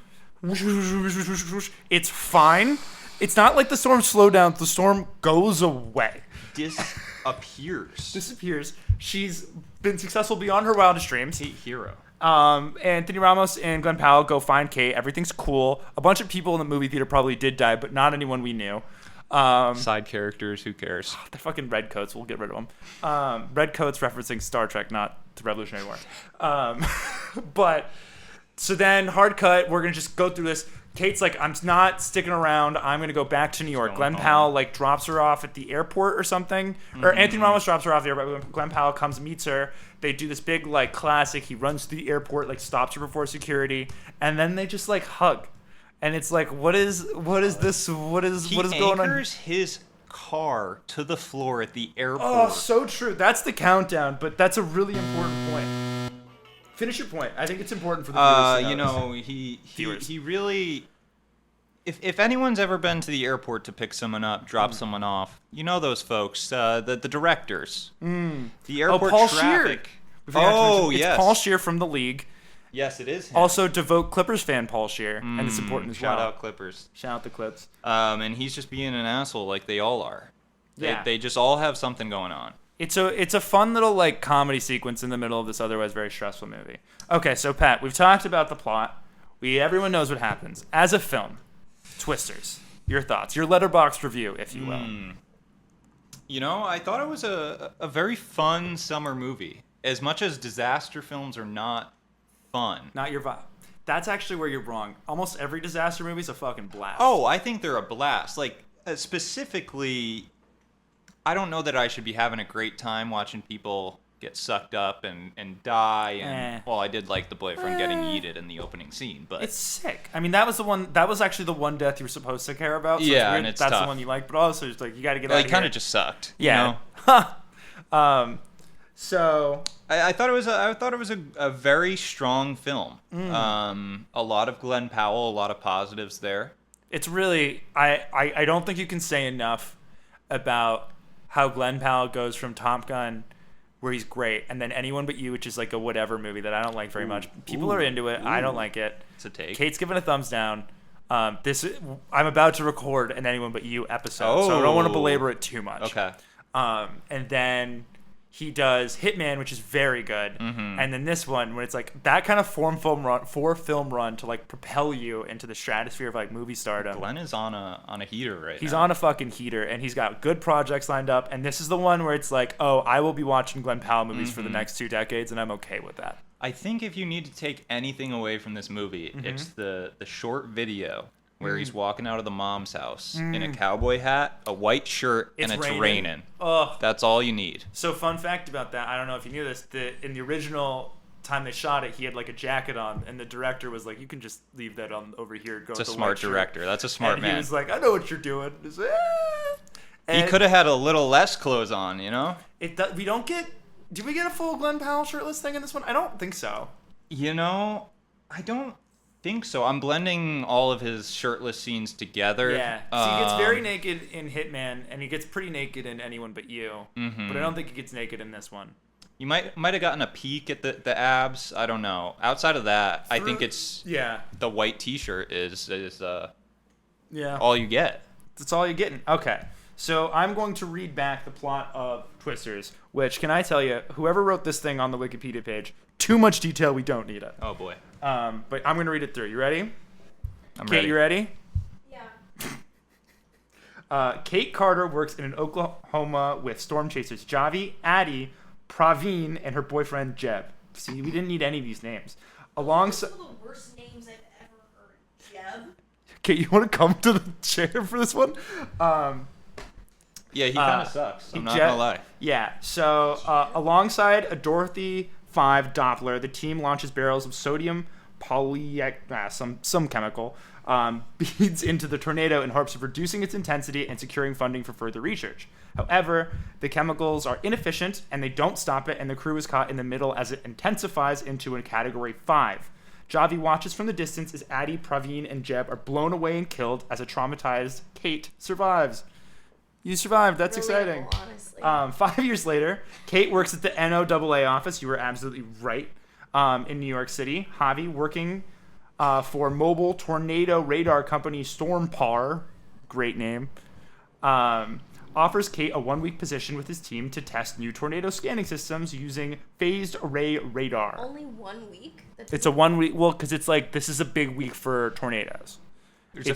It's fine. It's not like the storm slowed down. The storm goes away. Disappears. She's been successful beyond her wildest dreams. Hero. Anthony Ramos and Glen Powell go find Kate. Everything's cool. A bunch of people in the movie theater probably did die, but not anyone we knew. Side characters, who cares? They're fucking red coats. We'll get rid of them. Red coats referencing Star Trek, not the Revolutionary War. But so then hard cut. We're gonna just go through this. Kate's like, I'm not sticking around. I'm gonna go back to New York. Glen Powell like drops her off at the airport or something. Or Anthony Ramos drops her off at the airport. Glen Powell comes, meets her. They do this big like classic. He runs to the airport, like stops her before security, and then they just like hug. And it's like, what is this? What is going on? He anchors his car to the floor at the airport. Oh, so true. That's the countdown, but that's a really important point. Finish your point. I think it's important for the viewers to know. He really. If anyone's ever been to the airport to pick someone up, drop someone off, you know those folks, the directors. The airport Paul traffic. Scheer. Yes. It's Paul Scheer from the league. Yes, it is him. Also, devout Clippers fan Paul Scheer, and it's important as well. Shout out Clippers. Shout out the Clips. And he's just being an asshole like they all are. Yeah. They just all have something going on. It's a fun little like comedy sequence in the middle of this otherwise very stressful movie. Okay, so Pat, we've talked about the plot. Everyone knows what happens. As a film, Twisters, your thoughts, your Letterboxd review, if you will. You know, I thought it was a very fun summer movie. As much as disaster films are not fun. Not your vibe. That's actually where you're wrong. Almost every disaster movie is a fucking blast. Oh, I think they're a blast. Like, specifically, I don't know that I should be having a great time watching people get sucked up and die. And well, I did like the boyfriend getting yeeted in the opening scene, but it's sick. I mean, that was actually the one death you're supposed to care about. So yeah, it's weird and it's that's tough. the one you like, but also it's like you got to get well, out he of kind here. of just sucked. Yeah. You know? So I thought it was a very strong film. A lot of Glen Powell, a lot of positives there. it's really I don't think you can say enough about how Glen Powell goes from Top Gun, where he's great, and then Anyone But You, which is like a whatever movie that I don't like very much. People are into it. I don't like it. It's a take. Kate's giving a thumbs down. I'm about to record an Anyone But You episode, so I don't want to belabor it too much. Okay. And then he does Hitman, which is very good, and then this one, where it's like that kind of four film run to like propel you into the stratosphere of like movie stardom. Glenn is on a heater right now. He's on a fucking heater, and he's got good projects lined up. And this is the one where it's like, oh, I will be watching Glen Powell movies for the next 2 decades, and I'm okay with that. I think if you need to take anything away from this movie, it's the short video where he's walking out of the mom's house in a cowboy hat, a white shirt, and it's raining. Ugh. That's all you need. So fun fact about that, I don't know if you knew this, in the original time they shot it, he had like a jacket on, and the director was like, you can just leave that on over here. Go It's with a the smart white shirt." director. That's a smart And man. he was like, I know what you're doing. It's, He and could have had a little less clothes on, you know? we don't get... Did we get a full Glen Powell shirtless thing in this one? I don't think so. You know, I don't think so. I'm blending all of his shirtless scenes together. Yeah. So he gets very naked in Hitman, and he gets pretty naked in Anyone But You. But I don't think he gets naked in this one. You might have gotten a peek at the abs. I don't know. Outside of that, I think it's the white T-shirt is all you get. That's all you're getting. Okay. So I'm going to read back the plot of Twisters, which, can I tell you, whoever wrote this thing on the Wikipedia page, too much detail, we don't need it. Oh boy. But I'm going to read it through. You ready? I'm Kate, ready. you ready? Yeah. Kate Carter works in an Oklahoma with storm chasers Javi, Addie, Praveen, and her boyfriend Jeb. See, we didn't need any of these names. Alongside... Those are the worst names I've ever heard. Jeb? Kate, you want to come to the chair for this one? Yeah, he kind of sucks. I'm not Jeb- gonna lie. Yeah, so alongside a Dorothy 5 Doppler, the team launches barrels of sodium some chemical, beads into the tornado in hopes of reducing its intensity and securing funding for further research. However, the chemicals are inefficient and they don't stop it, and the crew is caught in the middle as it intensifies into a Category 5. Javi watches from the distance as Addie, Praveen, and Jeb are blown away and killed as a traumatized Kate survives. You survived. That's exciting. Honestly. 5 years later, Kate works at the NOAA office. You were absolutely right. In New York City. Javi working for mobile tornado radar company Stormpar. Great name. Offers Kate a 1-week position with his team to test new tornado scanning systems using phased array radar. Only 1 week? It's a 1 week. Well, because it's like this is a big week for tornadoes. There's a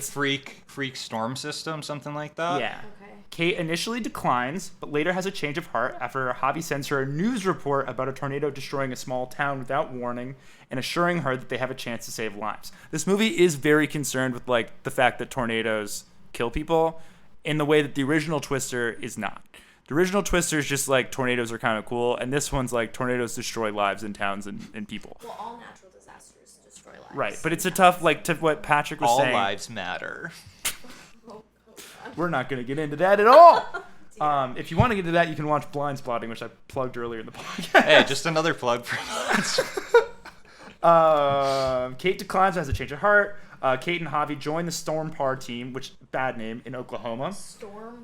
freak storm system, something like that. Yeah. Okay. Kate initially declines, but later has a change of heart after Javi sends her a news report about a tornado destroying a small town without warning and assuring her that they have a chance to save lives. This movie is very concerned with like the fact that tornadoes kill people in the way that the original Twister is not. The original Twister is just like tornadoes are kind of cool, and this one's like tornadoes destroy lives in towns and people. Well, all natural disasters destroy lives. Right, but it's a tough, like, to what Patrick was All saying. lives matter. Oh, God. We're not going to get into that at all. If you want to get into that, you can watch Blind Spotting, which I plugged earlier in the podcast. Hey, just another plug for Kate declines and has a change of heart. Kate and Javi join the Stormpar team, which bad name, in Oklahoma. Stormpar.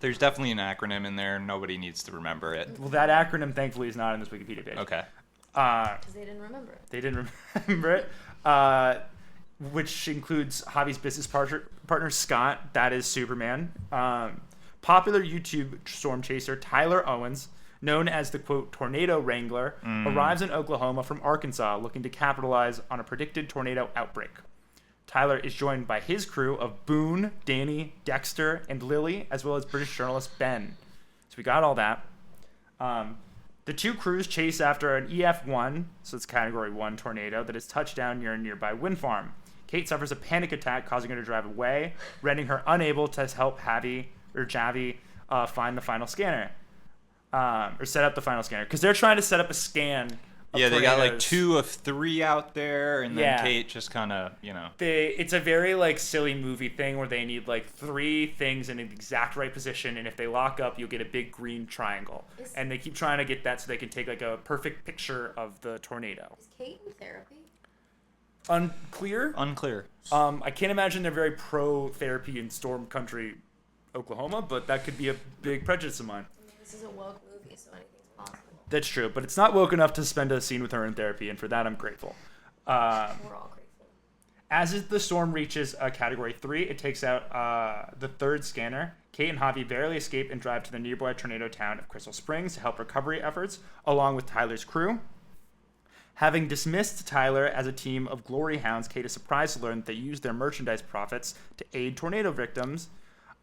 There's definitely an acronym in there. Nobody needs to remember it. Well, that acronym, thankfully, is not in this Wikipedia page. Okay. Because they didn't remember it. They didn't remember it. Which includes Javi's business partner, Scott. That is Superman. Popular YouTube storm chaser Tyler Owens, known as the, quote, Tornado Wrangler, arrives in Oklahoma from Arkansas looking to capitalize on a predicted tornado outbreak. Tyler is joined by his crew of Boone, Danny, Dexter, and Lily, as well as British journalist Ben. So we got all that. The two crews chase after an EF1, so it's Category 1 tornado, that has touched down near a nearby wind farm. Kate suffers a panic attack, causing her to drive away, rendering her unable to help Javi or Javi find the final scanner, or set up the final scanner, because they're trying to set up a scan. Yeah, they got like tornadoes. 2 of 3 out there, and then Yeah. Kate just kind of, It's a very like silly movie thing where they need like 3 things in the exact right position, and if they lock up, you'll get a big green triangle. And they keep trying to get that so they can take like a perfect picture of the tornado. Is Kate in therapy? Unclear. I can't imagine they're very pro therapy in Storm Country, Oklahoma, but that could be a big prejudice of mine. I mean, this is a woke movie, so anything's possible. That's true, but it's not woke enough to spend a scene with her in therapy, and for that I'm grateful. We're all grateful. As the storm reaches Category 3, it takes out the 3rd scanner. Kate and Javi barely escape and drive to the nearby tornado town of Crystal Springs to help recovery efforts, along with Tyler's crew. Having dismissed Tyler as a team of glory hounds, Kate is surprised to learn that they used their merchandise profits to aid tornado victims.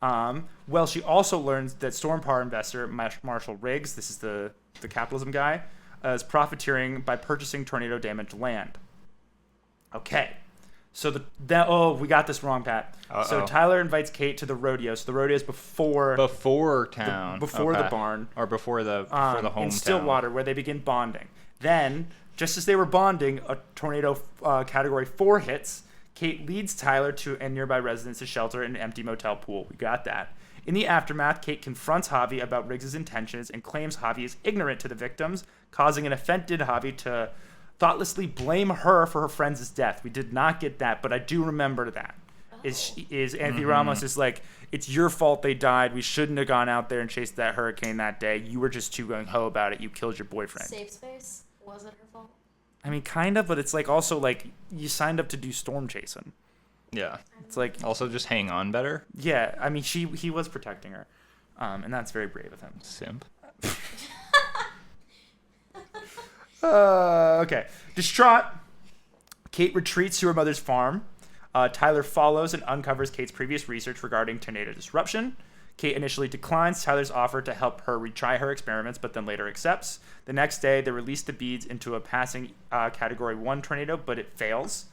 She also learns that Storm Power investor Marshall Riggs, this is the capitalism guy, is profiteering by purchasing tornado-damaged land. Okay. So we got this wrong, Pat. So Tyler invites Kate to the rodeo. So the rodeo is before town, before the barn, or before the hometown in Stillwater, where they begin bonding. Then, just as they were bonding, a tornado Category 4 hits. Kate leads Tyler to a nearby residence to shelter in an empty motel pool. We got that. In the aftermath, Kate confronts Javi about Riggs' intentions and claims Javi is ignorant to the victims, causing an offended Javi to thoughtlessly blame her for her friend's death. We did not get that, but I do remember that. Is Anthony Ramos is like, it's your fault they died. We shouldn't have gone out there and chased that hurricane that day. You were just too gung-ho about it. You killed your boyfriend. Safe space? Was it her fault? I mean, kind of, but it's like also like you signed up to do storm chasing. Yeah. It's like Also, just hang on better. Yeah, I mean, he was protecting her, and that's very brave of him. Simp. Okay. Distraught, Kate retreats to her mother's farm. Tyler follows and uncovers Kate's previous research regarding tornado disruption. Kate initially declines Tyler's offer to help her retry her experiments, but then later accepts. The next day, they release the beads into a passing Category 1 tornado, but it fails.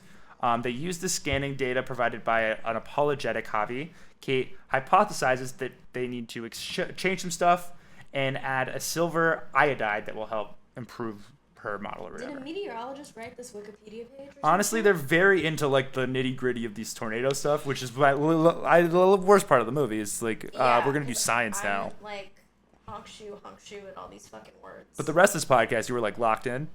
They use the scanning data provided by an apologetic Javi. Kate hypothesizes that they need to change some stuff and add a silver iodide that will help improve her model or whatever. Did a meteorologist write this Wikipedia page? Honestly, they're very into like the nitty gritty of these tornado stuff, which is the worst part of the movie. Is like we're gonna do science now. Like honk shoe, and all these fucking words. But the rest of this podcast, you were like locked in.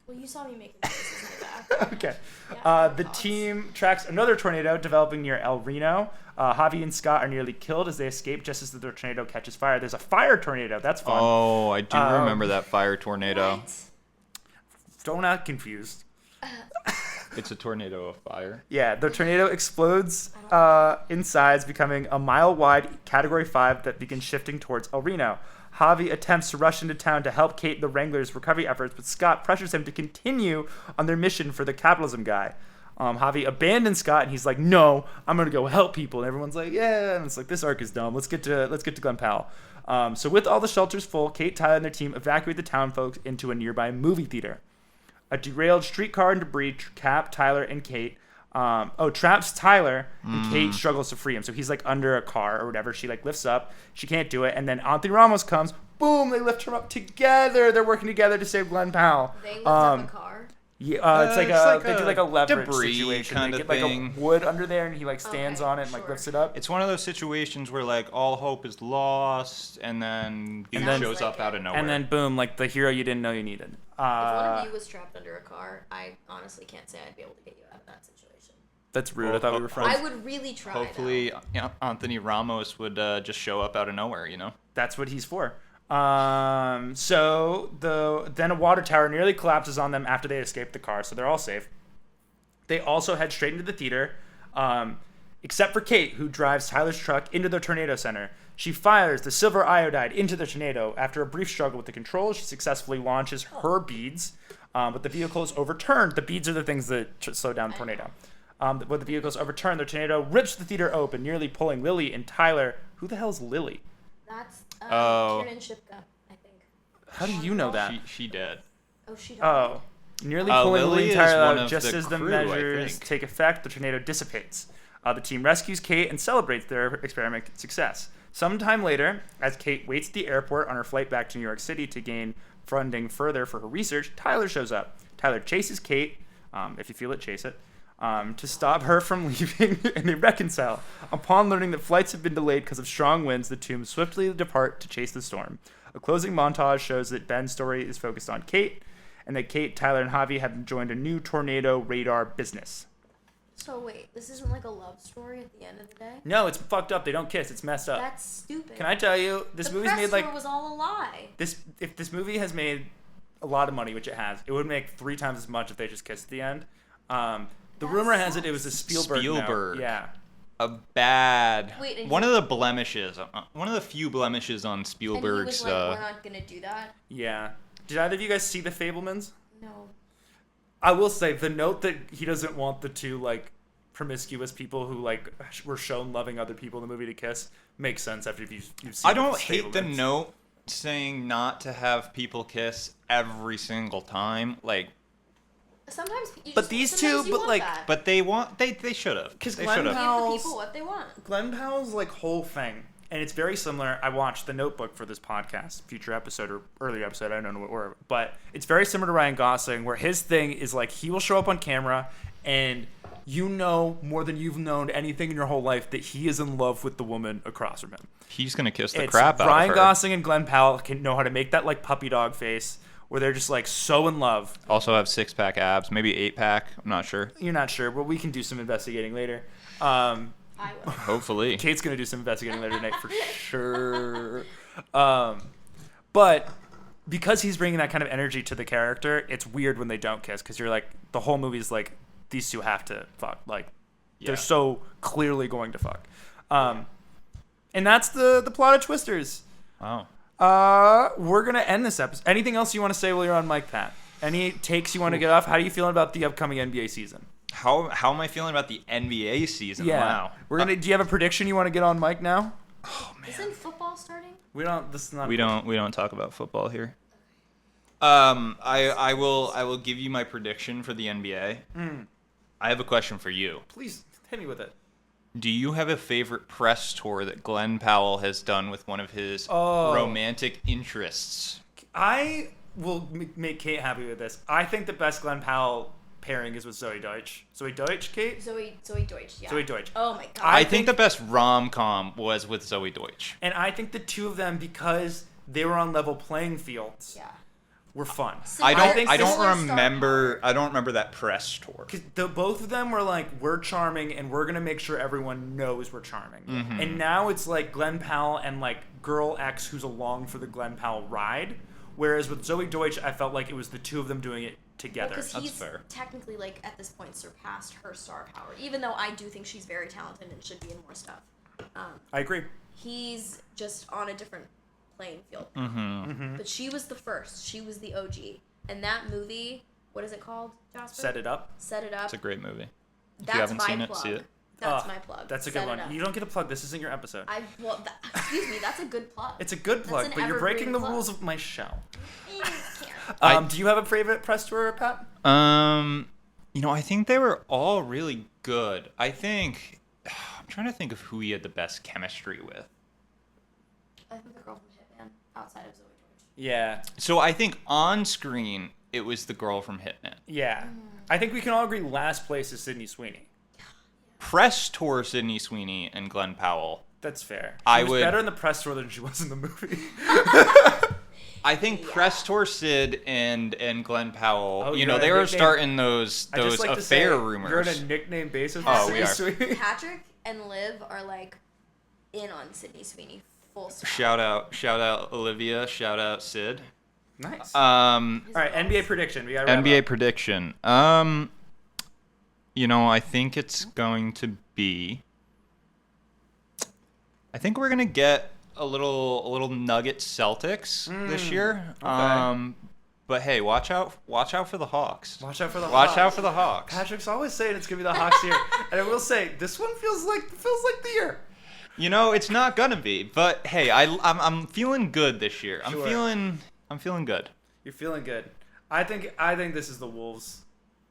Well, you saw me making faces in the back. Okay. Yeah, The team tracks another tornado developing near El Reno. Javi and Scott are nearly killed as they escape just as the tornado catches fire. There's a fire tornado. That's fun. Oh, I do remember that fire tornado. What? Don't act confused. It's a tornado of fire. Yeah, the tornado explodes in size, becoming a mile-wide Category 5 that begins shifting towards El Reno. Javi attempts to rush into town to help Kate and the Wranglers' recovery efforts, but Scott pressures him to continue on their mission for the capitalism guy. Javi abandons Scott, and he's like, "No, I'm gonna go help people." And everyone's like, "Yeah," and it's like, "This arc is dumb. Let's get to Glen Powell." So with all the shelters full, Kate, Tyler, and their team evacuate the town folks into a nearby movie theater. A derailed streetcar and debris traps Tyler and Kate. Traps Tyler, and Kate struggles to free him. So he's like under a car or whatever. She like lifts up. She can't do it, and then Anthony Ramos comes. Boom! They lift her up together. They're working together to save Glen Powell. They lift up a car. Yeah, it's like they do like a leverage debris situation. kind They of get like thing. a wood under there, and he like stands on it and like sure. lifts it up. It's one of those situations where like all hope is lost, and then dude then- shows up out of nowhere. And then boom, like the hero you didn't know you needed. If one of you was trapped under a car, I honestly can't say I'd be able to get you out of that situation. That's rude. I thought we were friends. I would really try. hopefully Anthony Ramos would just show up out of nowhere, you know? That's what he's for. Then a water tower nearly collapses on them after they escape the car, so they're all safe. They also head straight into the theater, except for Kate, who drives Tyler's truck into the tornado center. She fires the silver iodide into the tornado. After a brief struggle with the controls, she successfully launches her beads, but the vehicle is overturned. The beads are the things that slow down the tornado. When the vehicle is overturned, the tornado rips the theater open, nearly pulling Lily and Tyler. Who the hell is Lily? That's Kiernan Shipka, I think. How do you know that? She dead. Oh, she died. Nearly pulling Lily Lily is and Tyler one out. of Just the as the crew, I measures think. take effect, the tornado dissipates. The team rescues Kate and celebrates their experiment success. Sometime later, as Kate waits at the airport on her flight back to New York City to gain funding further for her research, Tyler shows up. Tyler chases Kate, if you feel it, chase it, to stop her from leaving, and they reconcile. Upon learning that flights have been delayed because of strong winds, the two swiftly depart to chase the storm. A closing montage shows that Ben's story is focused on Kate, and that Kate, Tyler, and Javi have joined a new tornado radar business. So wait, this isn't like a love story at the end of the day? No, it's fucked up. They don't kiss. It's messed up. That's stupid. Can I tell you, this movie's made like... The press tour was all a lie. If this movie has made a lot of money, which it has, it would make 3 times as much if they just kissed at the end. The rumor has it was a Spielberg. Spielberg. Note. Yeah. A bad... Wait, one of the blemishes. One of the few blemishes on And Spielberg's... he was like, we're not going to do that? Yeah. Did either of you guys see The Fablemans? No. I will say, the note that he doesn't want the two, like, promiscuous people who, like, were shown loving other people in the movie to kiss makes sense after you've seen I don't The hate the Fablemans. note saying not to have people kiss every single time. Like... Sometimes you But just, these sometimes two, you but, want like- that. But they want... They should have. Because They Glen should have. Give the Powell's... people what they want. Glen Powell's like whole thing, and it's very similar. I watched The Notebook for this podcast, future episode or earlier episode, I don't know what were, but it's very similar to Ryan Gosling, where his thing is like he will show up on camera, and you know more than you've known anything in your whole life that he is in love with the woman across from him. He's going to kiss the It's crap out Ryan of her. Gosling and Glen Powell can know how to make that like puppy dog face, where they're just like so in love. Also have 6-pack abs, maybe 8-pack. I'm not sure. You're not sure, but we can do some investigating later. I will. Hopefully. Kate's gonna do some investigating later tonight for sure. But because he's bringing that kind of energy to the character, it's weird when they don't kiss because you're like the whole movie's like these two have to fuck. Like Yeah. they're so clearly going to fuck. And that's the plot of Twisters. Wow. We're gonna end this episode. Anything else you want to say while you're on mic, Pat? Any takes you want to get off? How are you feeling about the upcoming NBA season? How am I feeling about the NBA season? Yeah. Wow. We're gonna. Do you have a prediction you want to get on mic now? Isn't football starting? We don't. This is not. We don't talk about football here. I will give you my prediction for the NBA. I have a question for you. Please hit me with it. Do you have a favorite press tour that Glen Powell has done with one of his romantic interests? I will make Kate happy with this. I think the best Glen Powell pairing is with Zoe Deutsch. Zoe Deutsch, Kate? Zoe Deutsch, yeah. Zoe Deutsch. Oh my god. I think the best rom-com was with Zoe Deutsch. And I think the two of them, because they were on level playing fields, Yeah. were fun. Similar- I don't similar remember star that press tour. Because both of them were like, we're charming, and we're going to make sure everyone knows we're charming. Mm-hmm. And now it's like Glen Powell and like Girl X who's along for the Glen Powell ride. Whereas with Zoe Deutsch, I felt like it was the two of them doing it together. Because That's he's fair. technically, like, at this point surpassed her star power. Even though I do think she's very talented and should be in more stuff. I agree. He's just on a different playing field. Mm-hmm. But she was the first. She was the OG. And that movie, what is it called, Jasper? Set It Up. Set It Up. It's a great movie. If That's you haven't my seen it, plug. see it. That's my plug. That's a Set good It one. Up. You don't get a plug. This isn't your episode. Excuse me, that's a good plug. It's a good That's plug, an but you're breaking the evergreen plug. rules of my show. You can't. Do you have a favorite press tour, Pat? I think they were all really good. I'm trying to think of who he had the best chemistry with. I think the girl from Hitman, outside of Zoe Deutsch. Yeah. So I think on screen it was the girl from Hitman. Yeah. I think we can all agree last place is Sydney Sweeney. Press tour Sydney Sweeney and Glen Powell. That's fair. I She was would- better in the press tour than she was in the movie. I think Press Tour Sid and Glen Powell, Oh, they you're were a nickname- starting those I just like to say, affair rumors. You're on a nickname basis with Oh, we Sydney are. Sweeney. Patrick and Liv are like in on Sydney Sweeney full stop. Shout out Olivia, shout out Sid. Nice. All right, NBA prediction. We got NBA prediction. I think it's going to be. I think we're gonna get a little Nuggets Celtics this year. okay. But hey, watch out for the Hawks. Watch out for the Watch Hawks. out for the Hawks. Patrick's always saying it's gonna be the Hawks here, and I will say this one feels like the year. It's not gonna be, but hey, I'm feeling good this year. I'm Sure. feeling good. You're feeling good. I think this is the Wolves.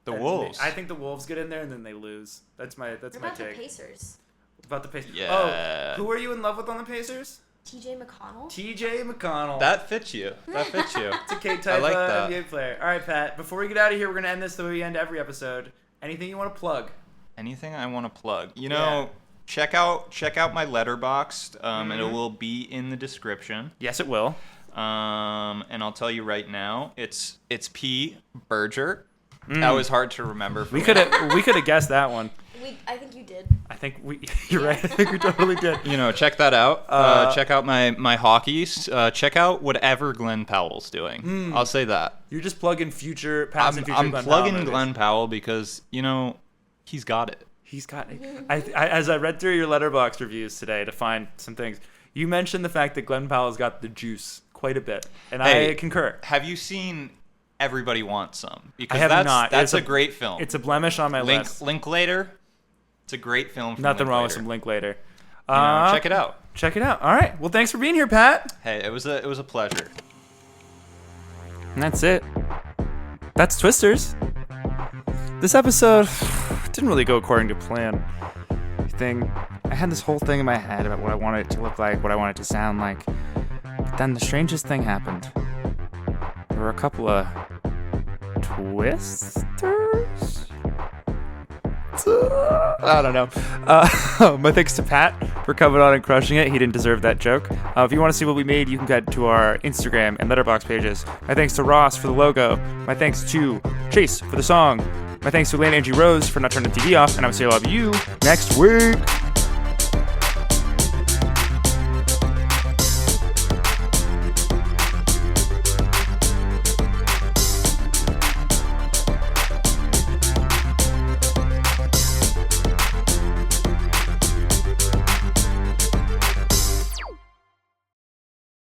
The And Wolves. I think the Wolves get in there and then they lose. That's my What about the take. Pacers? About the Pacers. Yeah. Oh, who are you in love with on the Pacers? TJ McConnell. TJ McConnell. That fits you. It's a K-type like that. NBA player. All right, Pat. Before we get out of here, we're gonna end this the way we end every episode. Anything you want to plug? Anything I want to plug? You know, check out my Letterboxd. And it will be in the description. Yes, it will. And I'll tell you right now, it's P. Berger. That was hard to remember. We could have guessed that one. I think you did. I think you're right. I think we totally did. You know, check that out. Check out my hockeys. Check out whatever Glen Powell's doing. I'll say that. You're just plugging past and future I'm Glen plugging Powell Glen Powell because, you know, he's got it. He's got it. As I read through your Letterboxd reviews today to find some things, you mentioned the fact that Glen Powell's got the juice quite a bit, and I concur. Have you seen Everybody Wants Some? Because I have not. That's a great film. It's a blemish on my list. Linklater. It's a great film. Nothing wrong with some Linklater. Check it out. Check it out. All right. Well, thanks for being here, Pat. Hey, it was a pleasure. And that's it. That's Twisters. This episode didn't really go according to plan. I had this whole thing in my head about what I wanted it to look like, what I wanted it to sound like. But then the strangest thing happened. There were a couple of twisters? I don't know. My thanks to Pat for coming on and crushing it. He didn't deserve that joke. If you want to see what we made, you can get to our Instagram and Letterboxd pages. My thanks to Ross for the logo. My thanks to Chase for the song. My thanks to Elaine Angie Rose for not turning the TV off. And I will see all of you next week.